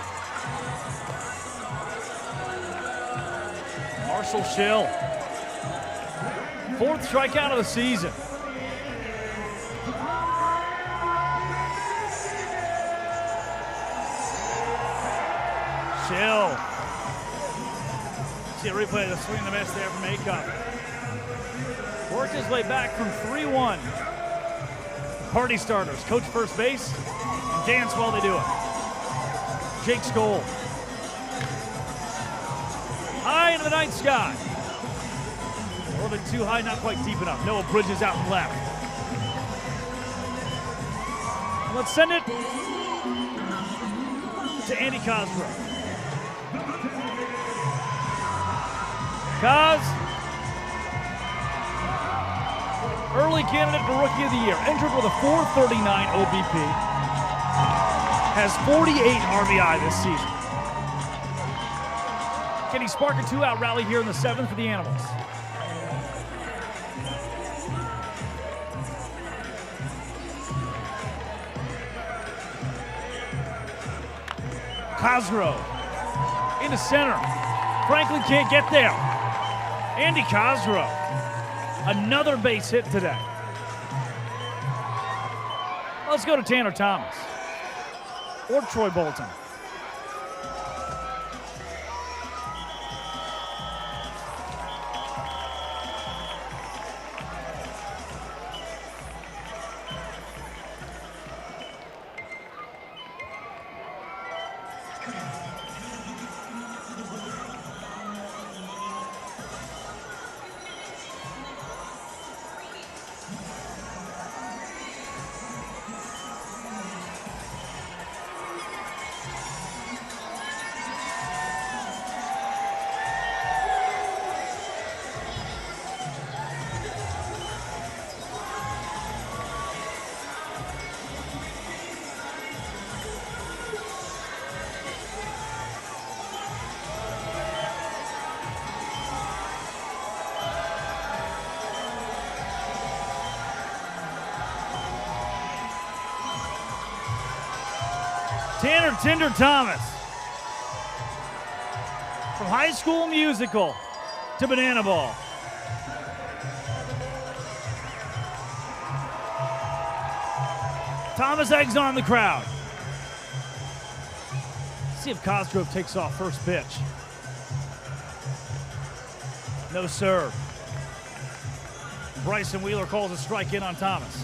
Marshall Schill. 4th strikeout of the season. Schill. See a replay of the swing and the miss there from Acuff. Worked his way back from 3-1. Party starters, coach first base, and dance while they do it. Jake Skoll. High into the night sky. A little bit too high, not quite deep enough. Noah Bridges out and left. Let's send it to Andy Cosgrove. Cos, early candidate for Rookie of the Year. Entered with a 439 OBP. Has 48 RBI this season. Can he spark a 2-out rally here in the 7th for the Animals? Cosgrove into center. Franklin can't get there. Andy Cosgrove, another base hit today. Let's go to Tanner Thomas or Troy Bolton. Tanner Tinder Thomas. From High School Musical to Bananaball. Thomas eggs on the crowd. See if Cosgrove takes off first pitch. No serve. Bryson Wheeler calls a strike in on Thomas.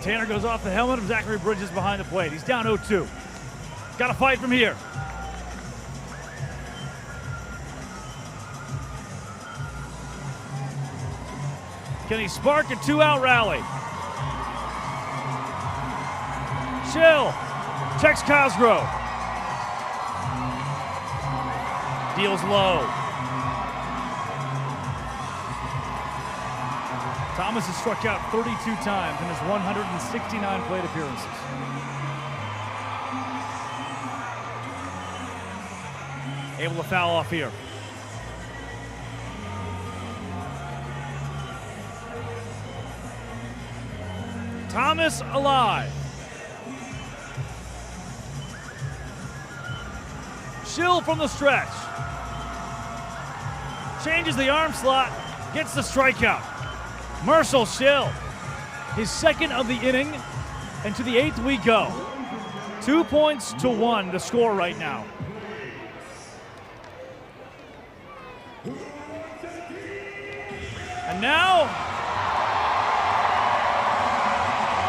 Tanner goes off the helmet of Zachary Bridges behind the plate. He's down 0-2. Got to fight from here. Can he spark a 2-out rally? Schill checks Cosgrove. Deals low. Thomas has struck out 32 times in his 169 plate appearances. Able to foul off here. Thomas alive. Schill from the stretch. Changes the arm slot, gets the strikeout. Marshall Schill, his second of the inning, and to the 8th we go. 2 points to 1 to score right now. And now,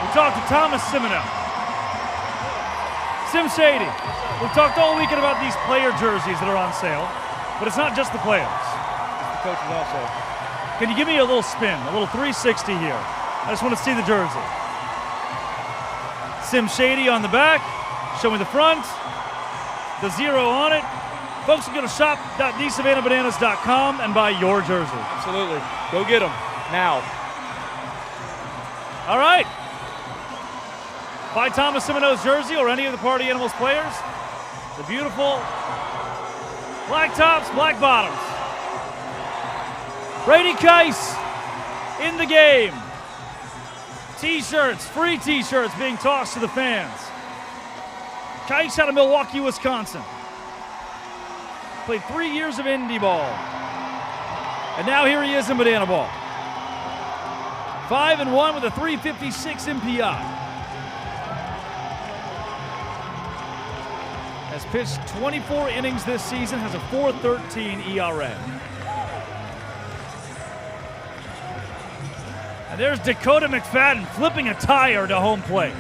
we talk to Thomas Semino. Sim Shady, we've talked all weekend about these player jerseys that are on sale, but it's not just the players. It's the coaches also. Can you give me a little spin, a little 360 here? I just want to see the jersey. Sim Shady on the back, show me the front, the 0 on it. Folks can go to shop.thesavannahbananas.com and buy your jersey. Absolutely. Go get them now. All right. Buy Thomas Semino's jersey or any of the Party Animals players. The beautiful black tops, black bottoms. Brady Keiss in the game. T-shirts, free T-shirts being tossed to the fans. Keiss out of Milwaukee, Wisconsin. Played 3 years of indie ball. And now here he is in Bananaball. 5-1 with a 356 MPI. Has pitched 24 innings this season, has a 4.13 ERA. And there's Dakota McFadden flipping a tire to home plate.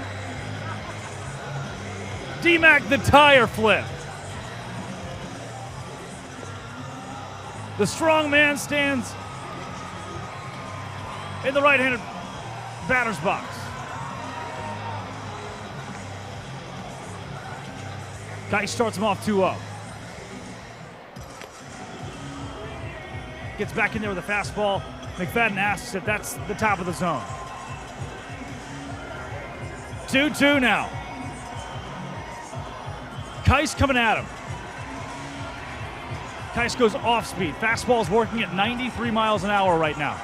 D-Mac the tire flip. The strong man stands in the right-handed batter's box. Keiss starts him off 2-0. Gets back in there with a fastball. McFadden asks if that's the top of the zone. 2-2 now. Keiss coming at him. Keiss goes off speed. Fastball is working at 93 miles an hour right now.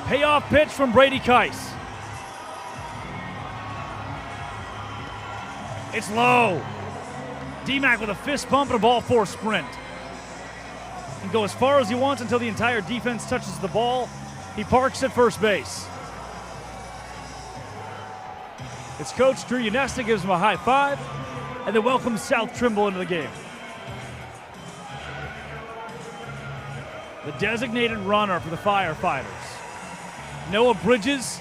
Payoff pitch from Brady Keiss. It's low. D-Mac with a fist pump and a ball 4 sprint. and go as far as he wants until the entire defense touches the ball. He parks at first base. His coach, Drew Unesta, gives him a high five and then welcomes South Trimble into the game. The designated runner for the Firefighters. Noah Bridges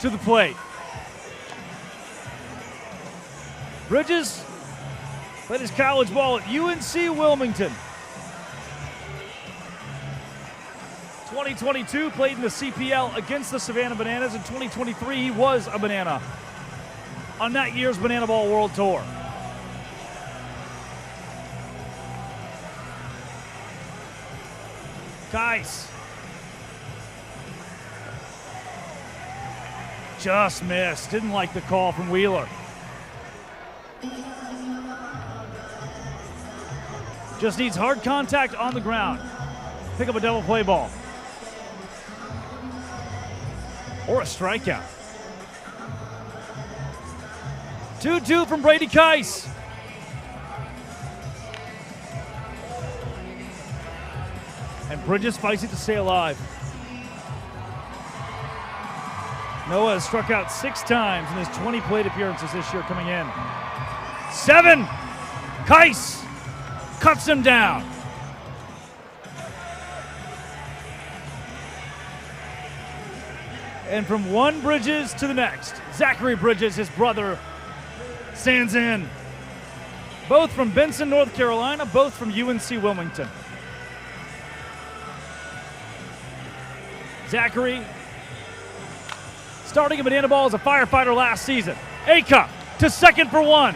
to the plate. Bridges played his college ball at UNC Wilmington. 2022 played in the CPL against the Savannah Bananas. In 2023, he was a Banana on that year's Bananaball World Tour. Kais. Just missed. Didn't like the call from Wheeler. Just needs hard contact on the ground. Pick up a double play ball. Or a strikeout. 2-2 from Brady Kais. And Bridges fights it to stay alive. Noah has struck out 6 times in his 20 plate appearances this year coming in. 7. Kais cuts him down. And from one Bridges to the next, Zachary Bridges, his brother, stands in. Both from Benson, North Carolina, both from UNC Wilmington. Zachary, starting a Bananaball as a Firefighter last season. A-Cup to second for 1.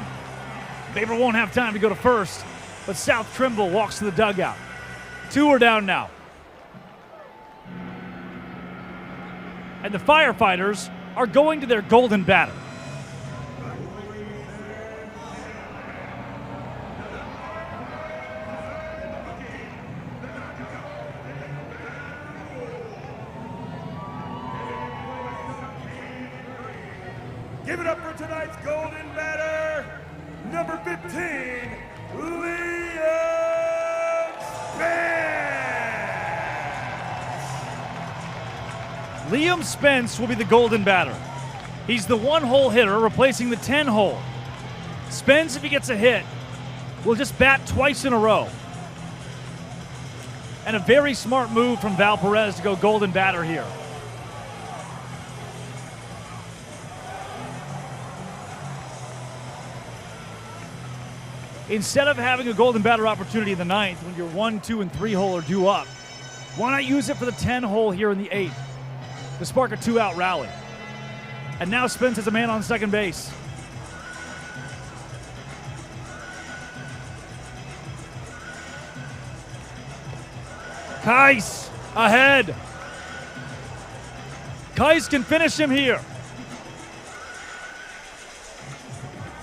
Baber won't have time to go to first, but South Trimble walks to the dugout. 2 are down now. And the Firefighters are going to their golden batter. Give it up for tonight's golden batter, number 15, Liam Spence. Liam Spence will be the golden batter. He's the 1-hole hitter replacing the 10-hole. Spence, if he gets a hit, will just bat twice in a row. And a very smart move from Val Perez to go golden batter here. Instead of having a golden batter opportunity in the 9th when your 1, 2, and 3-hole are due up, why not use it for the 10-hole here in the 8th to spark a 2-out rally? And now Spence has a man on second base. Kais ahead. Kais can finish him here.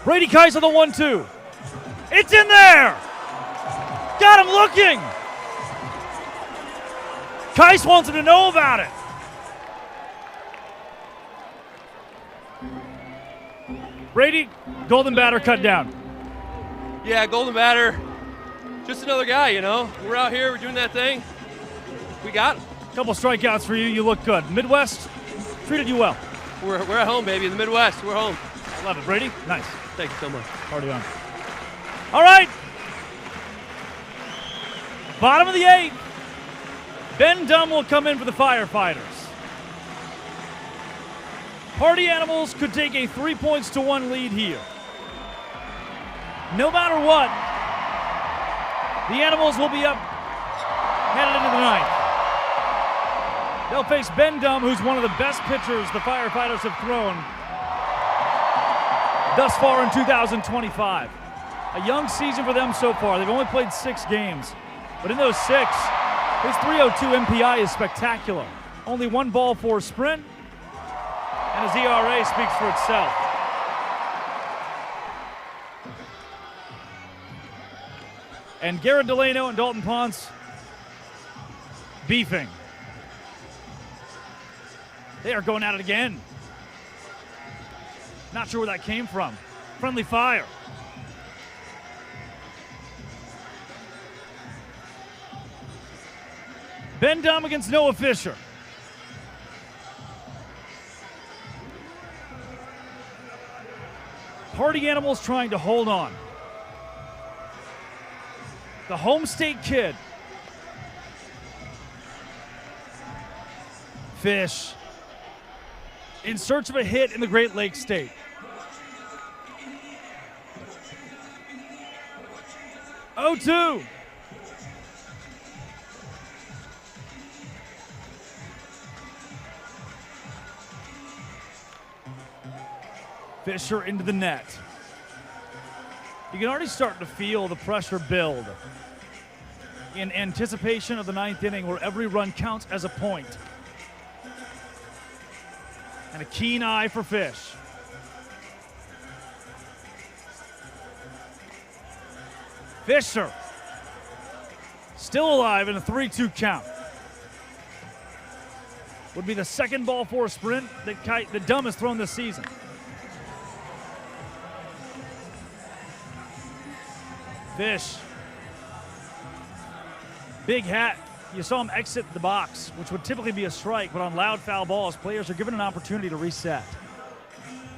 Brady Kais on the 1-2. It's in there! Got him looking! Kais wants him to know about it. Brady, golden batter cut down. Yeah, golden batter. Just another guy, you know. We're out here, we're doing that thing. We got him. Couple strikeouts for you. You look good. Midwest treated you well. We're at home, baby. In the Midwest, we're home. Love it, Brady. Nice. Thank you so much. Party on. All right. Bottom of the 8th. Ben Dunn will come in for the Firefighters. Party Animals could take a 3-1 lead here. No matter what, the Animals will be up headed into the 9th. They'll face Ben Dunn, who's one of the best pitchers the Firefighters have thrown thus far in 2025. A young season for them so far. They've only played 6 games, but in those 6, his 3.02 MPI is spectacular. Only 1 ball, 4 sprint, and his ERA speaks for itself. And Garrett Delano and Dalton Ponce beefing. They are going at it again. Not sure where that came from. Friendly fire. Ben Dumb against Noah Fisher. Party Animals trying to hold on. The home state kid. Fish in search of a hit in the Great Lakes State. Oh, 2. Fisher into the net. You can already start to feel the pressure build in anticipation of the 9th inning, where every run counts as a point. And a keen eye for Fish. Fisher still alive in a 3-2 count. Would be the second ball four sprint that Dumb has thrown this season. Fish. Big hat. You saw him exit the box, which would typically be a strike, but on loud foul balls, players are given an opportunity to reset.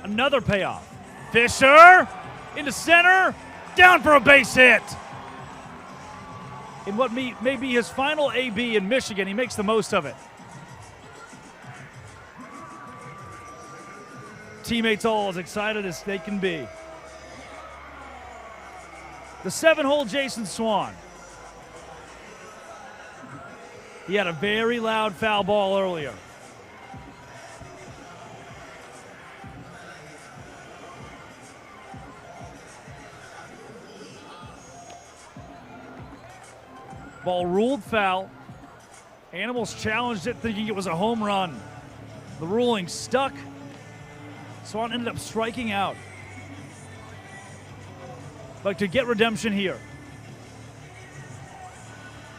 Another payoff. Fisher into center, down for a base hit. In what may be his final AB in Michigan, he makes the most of it. Teammates all as excited as they can be. The 7-hole Jason Swan. He had a very loud foul ball earlier. Ball ruled foul. Animals challenged it, thinking it was a home run. The ruling stuck. Swan ended up striking out. But to get redemption here.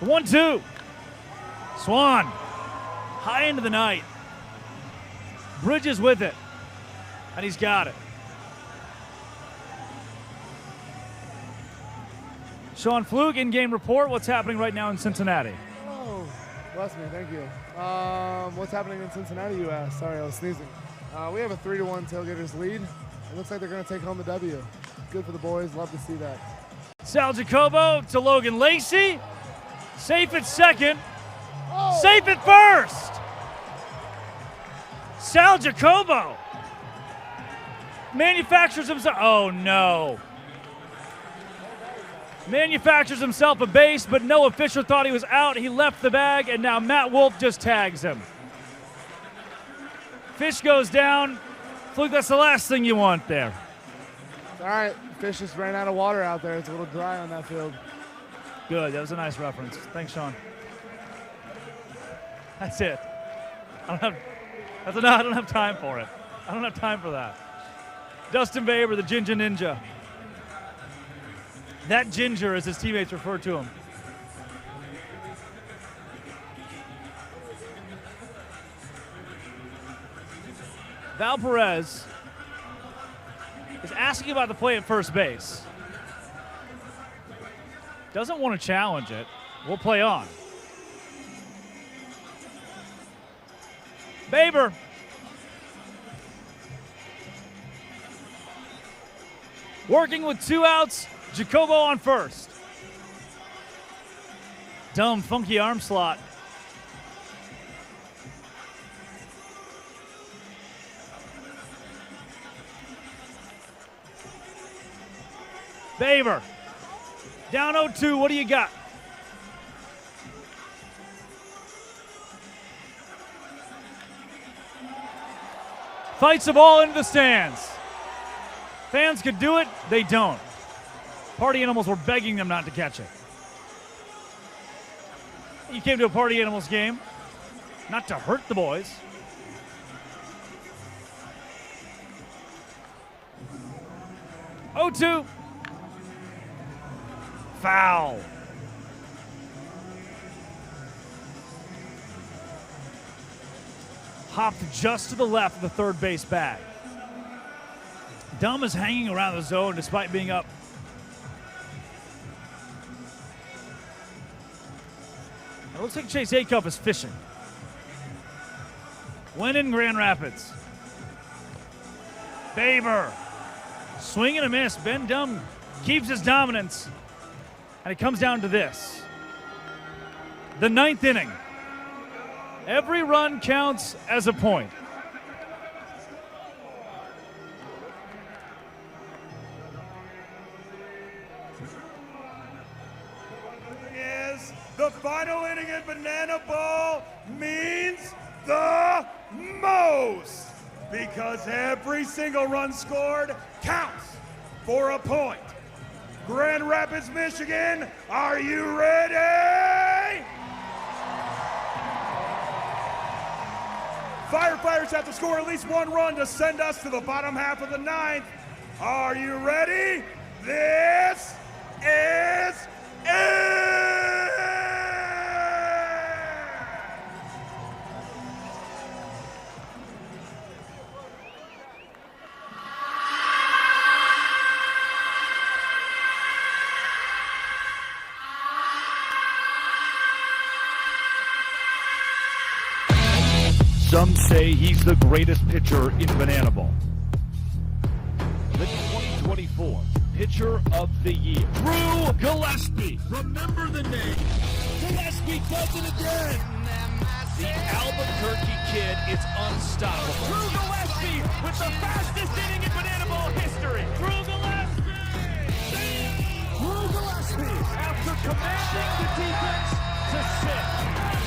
The 1-2. Swan, high into the night. Bridges with it, and he's got it. Sean Flug, in-game report. What's happening right now in Cincinnati? Oh, bless me, thank you. What's happening in Cincinnati, you asked? Sorry, I was sneezing. We have a 3-1 tailgaters lead. It looks like they're going to take home the W. Good for the boys, love to see that. Sal Jacobo to Logan Lacey. Safe at second. Oh. Safe at first. Sal Jacobo manufactures himself. Oh, no. Manufactures himself a base, but Noah Fisher thought he was out. He left the bag, and now Matt Wolf just tags him. Fish goes down. Fluke, that's the last thing you want there. All right, Fish just ran out of water out there. It's a little dry on that field. Good, that was a nice reference. Thanks, Sean. That's it. I don't have time for it. I don't have time for that. Dustin Baber, the Ginger Ninja. That Ginger, as his teammates refer to him. Val Perez is asking about the play at first base. Doesn't want to challenge it. We'll play on. Baber. Working with 2 outs. Jacobo on first. Dumb, funky arm slot. Baber. Down 0-2. What do you got? Fights the ball into the stands. Fans could do it. They don't. Party Animals were begging them not to catch it. You came to a Party Animals game not to hurt the boys. Oh, 2. Foul. Hopped just to the left of the third base bag. Dumb is hanging around the zone despite being up. Looks like Chase Acuff is fishing. When in Grand Rapids. Faber. Swing and a miss. Ben Dunn keeps his dominance. And it comes down to this. The 9th inning. Every run counts as a point. Is the final inning in Banana Ball means the most because every single run scored counts for a point. Grand Rapids, Michigan, are you ready? Firefighters have to score at least one run to send us to the bottom half of the 9th. Are you ready? This is it! Some say he's the greatest pitcher in Bananaball. The 2024 Pitcher of the Year, Drew Gillespie. Remember the name. Gillespie does it again. The Albuquerque kid is unstoppable. Drew Gillespie with the fastest inning in Bananaball history. Drew Gillespie. Drew Gillespie, after commanding the defense to sit.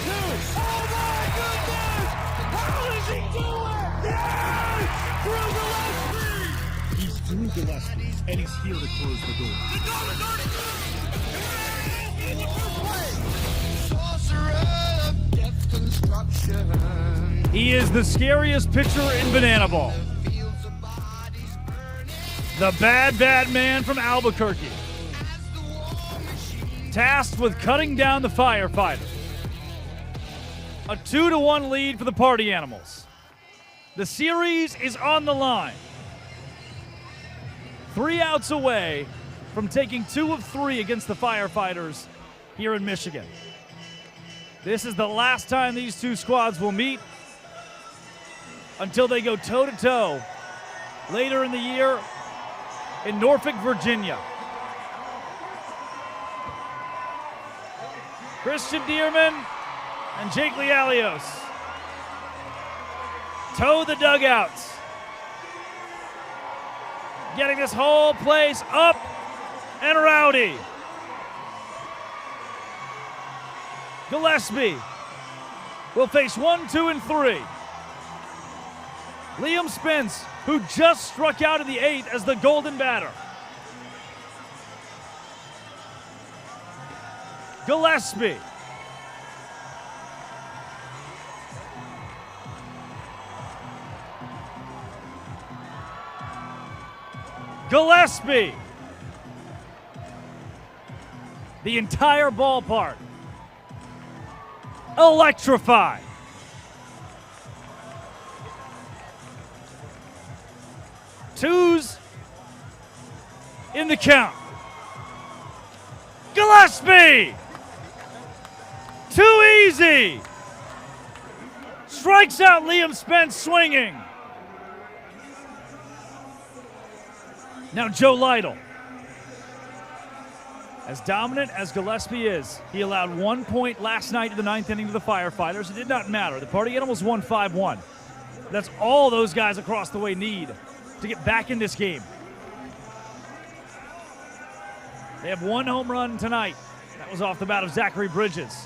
2. Oh my goodness! How does he do it? Yes! Drew Gillespie! He's Drew Gillespie, and he's here to close the door. He is the scariest pitcher in Bananaball. The bad man from Albuquerque. Tasked with cutting down the Firefighters. A 2-1 lead for the Party Animals. The series is on the line. 3 outs away from taking 2 of 3 against the Firefighters here in Michigan. This is the last time these two squads will meet until they go toe-to-toe later in the year in Norfolk, Virginia. Christian Dierman and Jake Lialios toe the dugouts, getting this whole place up and rowdy. Gillespie will face 1, 2, and 3. Liam Spence, who just struck out in the 8th as the golden batter. Gillespie. Gillespie. The entire ballpark electrified. Twos in the count. Gillespie. Too easy. Strikes out Liam Spence swinging. Now Joe Lytle. As dominant as Gillespie is, he allowed 1 point last night in the 9th inning to the Firefighters. It did not matter. The Party Animals won 5-1. That's all those guys across the way need to get back in this game. They have 1 home run tonight. That was off the bat of Zachary Bridges.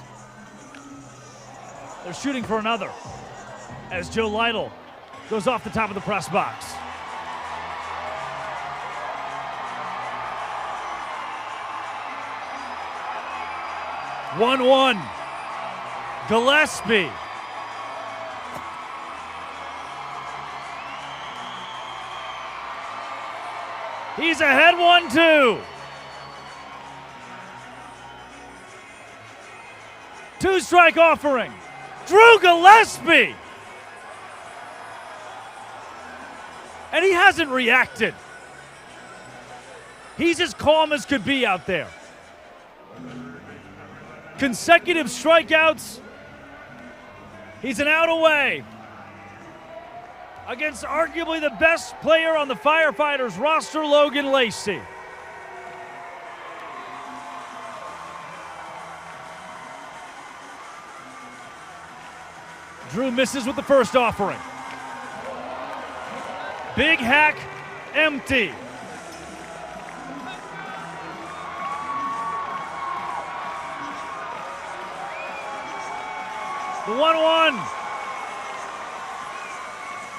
They're shooting for another as Joe Lytle goes off the top of the press box. One. Gillespie. He's ahead 1-2. 2-strike offering. Drew Gillespie. And he hasn't reacted. He's as calm as could be out there. consecutive strikeouts. He's an out away against arguably the best player on the Firefighters roster, Logan Lacey. Drew misses with the first offering. Big hack, empty. The 1-1.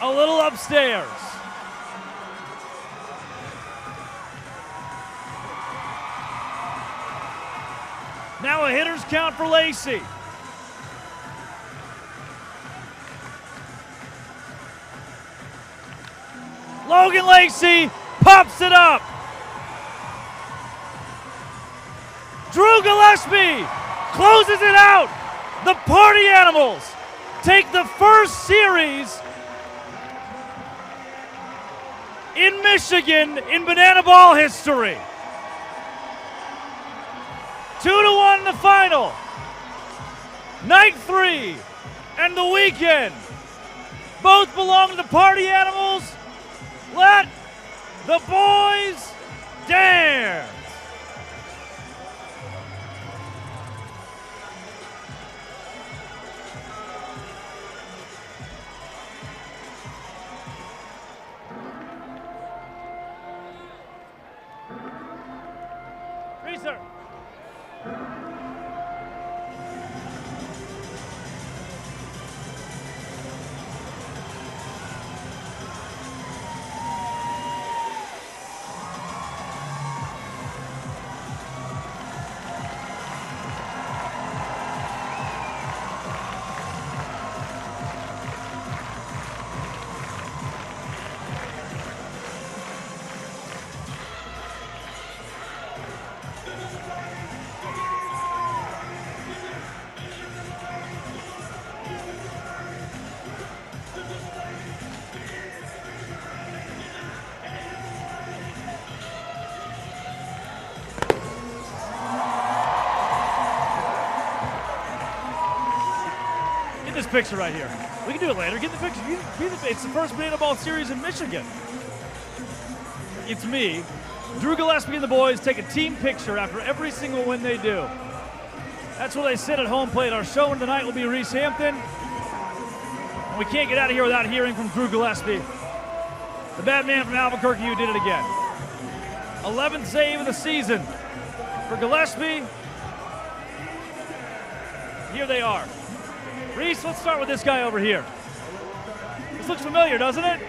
A little upstairs. Now a hitter's count for Lacey. Logan Lacey pops it up. Drew Gillespie closes it out. The Party Animals take the first series in Michigan in bananaball history. 2-1 in the final. Night 3 and the weekend both belong to the Party Animals. Let the boys dance. Reeser. This picture right here. We can do it later. Get the picture. It's the first bananaball series in Michigan. It's me, Drew Gillespie, and the boys take a team picture after every single win they do. That's where they sit at home plate. Our showman tonight will be Reese Hampton. And we can't get out of here without hearing from Drew Gillespie, the bad man from Albuquerque who did it again. 11th save of the season for Gillespie. Here they are. Reese, let's start with this guy over here. This looks familiar, doesn't it?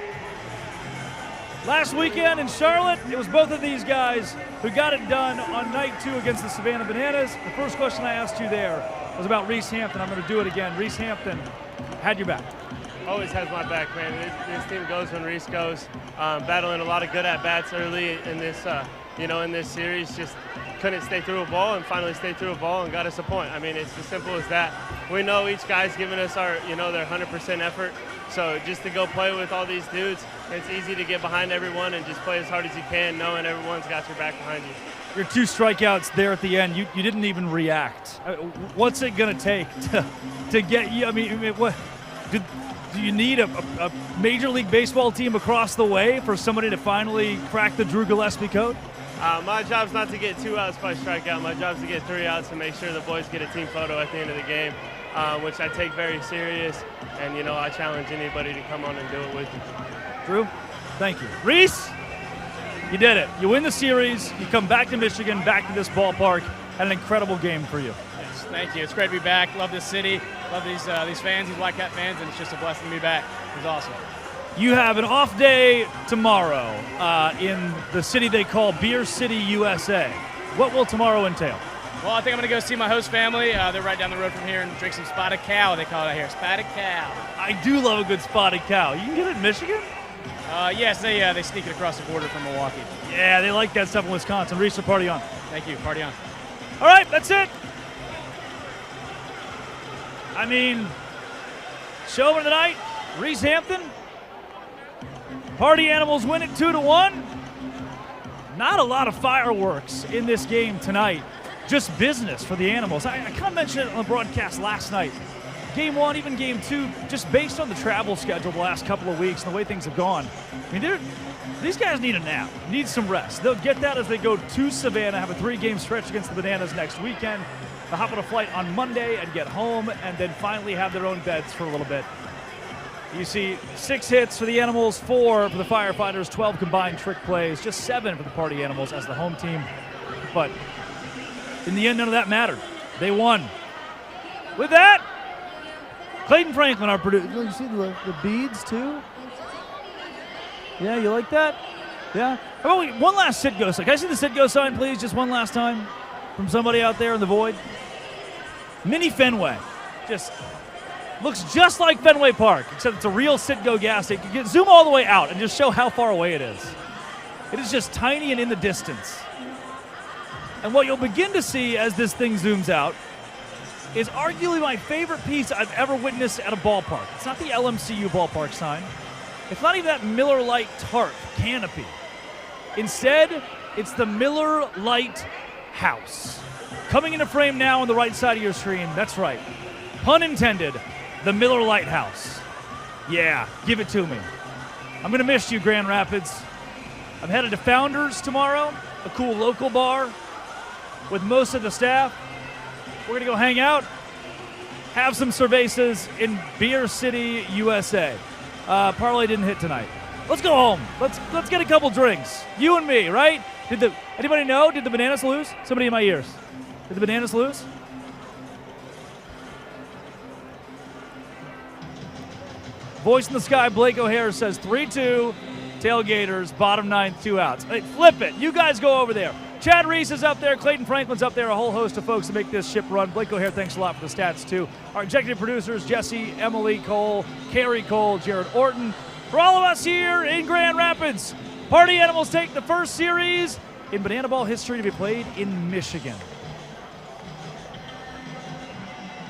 Last weekend in Charlotte, it was both of these guys who got it done on night 2 against the Savannah Bananas. The first question I asked you there was about Reese Hampton. I'm going to do it again. Reese Hampton had your back. Always has my back, man. This team goes when Reese goes. Battling a lot of good at-bats early in this, in this series. Just couldn't stay through a ball and finally stayed through a ball and got us a point. I mean, it's as simple as that. We know each guy's giving us their 100% effort. So just to go play with all these dudes, it's easy to get behind everyone and just play as hard as you can, knowing everyone's got your back behind you. Your 2 strikeouts there at the end, you didn't even react. What's it going to take to get you? I mean, what do you need a Major League Baseball team across the way for somebody to finally crack the Drew Gillespie code? My job's not to get 2 outs by strikeout. My job's to get 3 outs and make sure the boys get a team photo at the end of the game, which I take very serious. And, I challenge anybody to come on and do it with me. Drew, thank you. Reese, you did it. You win the series. You come back to Michigan, back to this ballpark. Had an incredible game for you. Yes, thank you. It's great to be back. Love this city. Love these fans, these Whitecat fans, and it's just a blessing to be back. It was awesome. You have an off day tomorrow in the city they call Beer City, USA. What will tomorrow entail? Well, I think I'm going to go see my host family. They're right down the road from here and drink some spotted cow, they call it out here. Spotted cow. I do love a good spotted cow. You can get it in Michigan? Yes, they sneak it across the border from Milwaukee. Yeah, they like that stuff in Wisconsin. Reese, party on. Thank you. Party on. All right, that's it. I mean, showman of the night, Reese Hampton. Party Animals win it 2-1. Not a lot of fireworks in this game tonight. just business for the Animals. I kind of mentioned it on the broadcast last night. Game 1, even Game 2, just based on the travel schedule the last couple of weeks and the way things have gone, I mean, these guys need a nap, need some rest. They'll get that as they go to Savannah, have a 3-game stretch against the Bananas next weekend. They'll hop on a flight on Monday and get home, and then finally have their own beds for a little bit. You see 6 hits for the Animals, 4 for the Firefighters, 12 combined trick plays, just 7 for the Party Animals as the home team. But in the end, none of that mattered. They won. With that, Clayton Franklin, our producer. You see the beads, too? Yeah, you like that? Yeah? How about one last sit-go sign? Can I see the sit-go sign, please, just one last time from somebody out there in the void? Mini Fenway. Just looks just like Fenway Park, except it's a real sit-go gas station. Zoom all the way out and just show how far away it is. It is just tiny and in the distance. And what you'll begin to see as this thing zooms out is arguably my favorite piece I've ever witnessed at a ballpark. It's not the LMCU ballpark sign. It's not even that Miller Lite tarp canopy. Instead, it's the Miller Lite house. Coming into frame now on the right side of your screen. That's right. Pun intended, the Miller Lite house. Yeah, give it to me. I'm going to miss you, Grand Rapids. I'm headed to Founders tomorrow, a cool local bar with most of the staff. We're going to go hang out, have some cervezas in Beer City, USA. Parlay didn't hit tonight. Let's go home. Let's get a couple drinks. You and me, right? Anybody know? Did the Bananas lose? Somebody in my ears. Did the Bananas lose? Voice in the sky, Blake O'Hare says 3-2, Tailgaters, bottom 9th, 2 outs. Hey, flip it. You guys go over there. Chad Reese is up there. Clayton Franklin's up there. A whole host of folks to make this ship run. Blake O'Hare, thanks a lot for the stats, too. Our executive producers, Jesse, Emily Cole, Carrie Cole, Jared Orton. For all of us here in Grand Rapids, Party Animals take the first series in Bananaball history to be played in Michigan.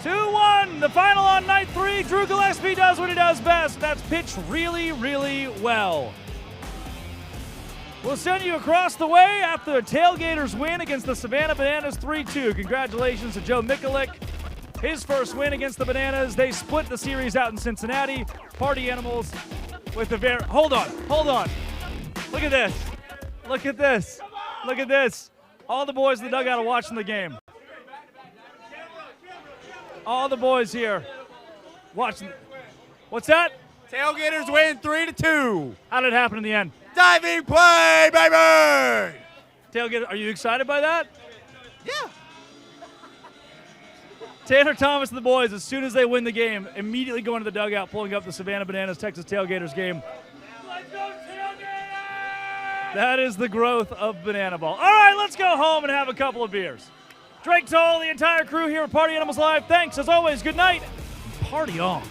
2-1, the final on night 3. Drew Gillespie does what he does best. That's pitch really, really well. We'll send you across the way after the Tailgaters win against the Savannah Bananas 3-2. Congratulations to Joe Mikulik. His first win against the Bananas. They split the series out in Cincinnati. Party Animals with the hold on. Look at this. Look at this. Look at this. All the boys in the dugout are watching the game. All the boys here watching. What's that? Tailgaters win 3-2. How did it happen in the end? Diving play, baby! Tailgater, are you excited by that? Yeah. Tanner Thomas and the boys, as soon as they win the game, immediately go into the dugout, pulling up the Savannah Bananas Texas Tailgaters game. Let's go Tailgaters! That is the growth of Bananaball. All right, let's go home and have a couple of beers. Drake Toll, the entire crew here at Party Animals Live, thanks as always. Good night. Party on.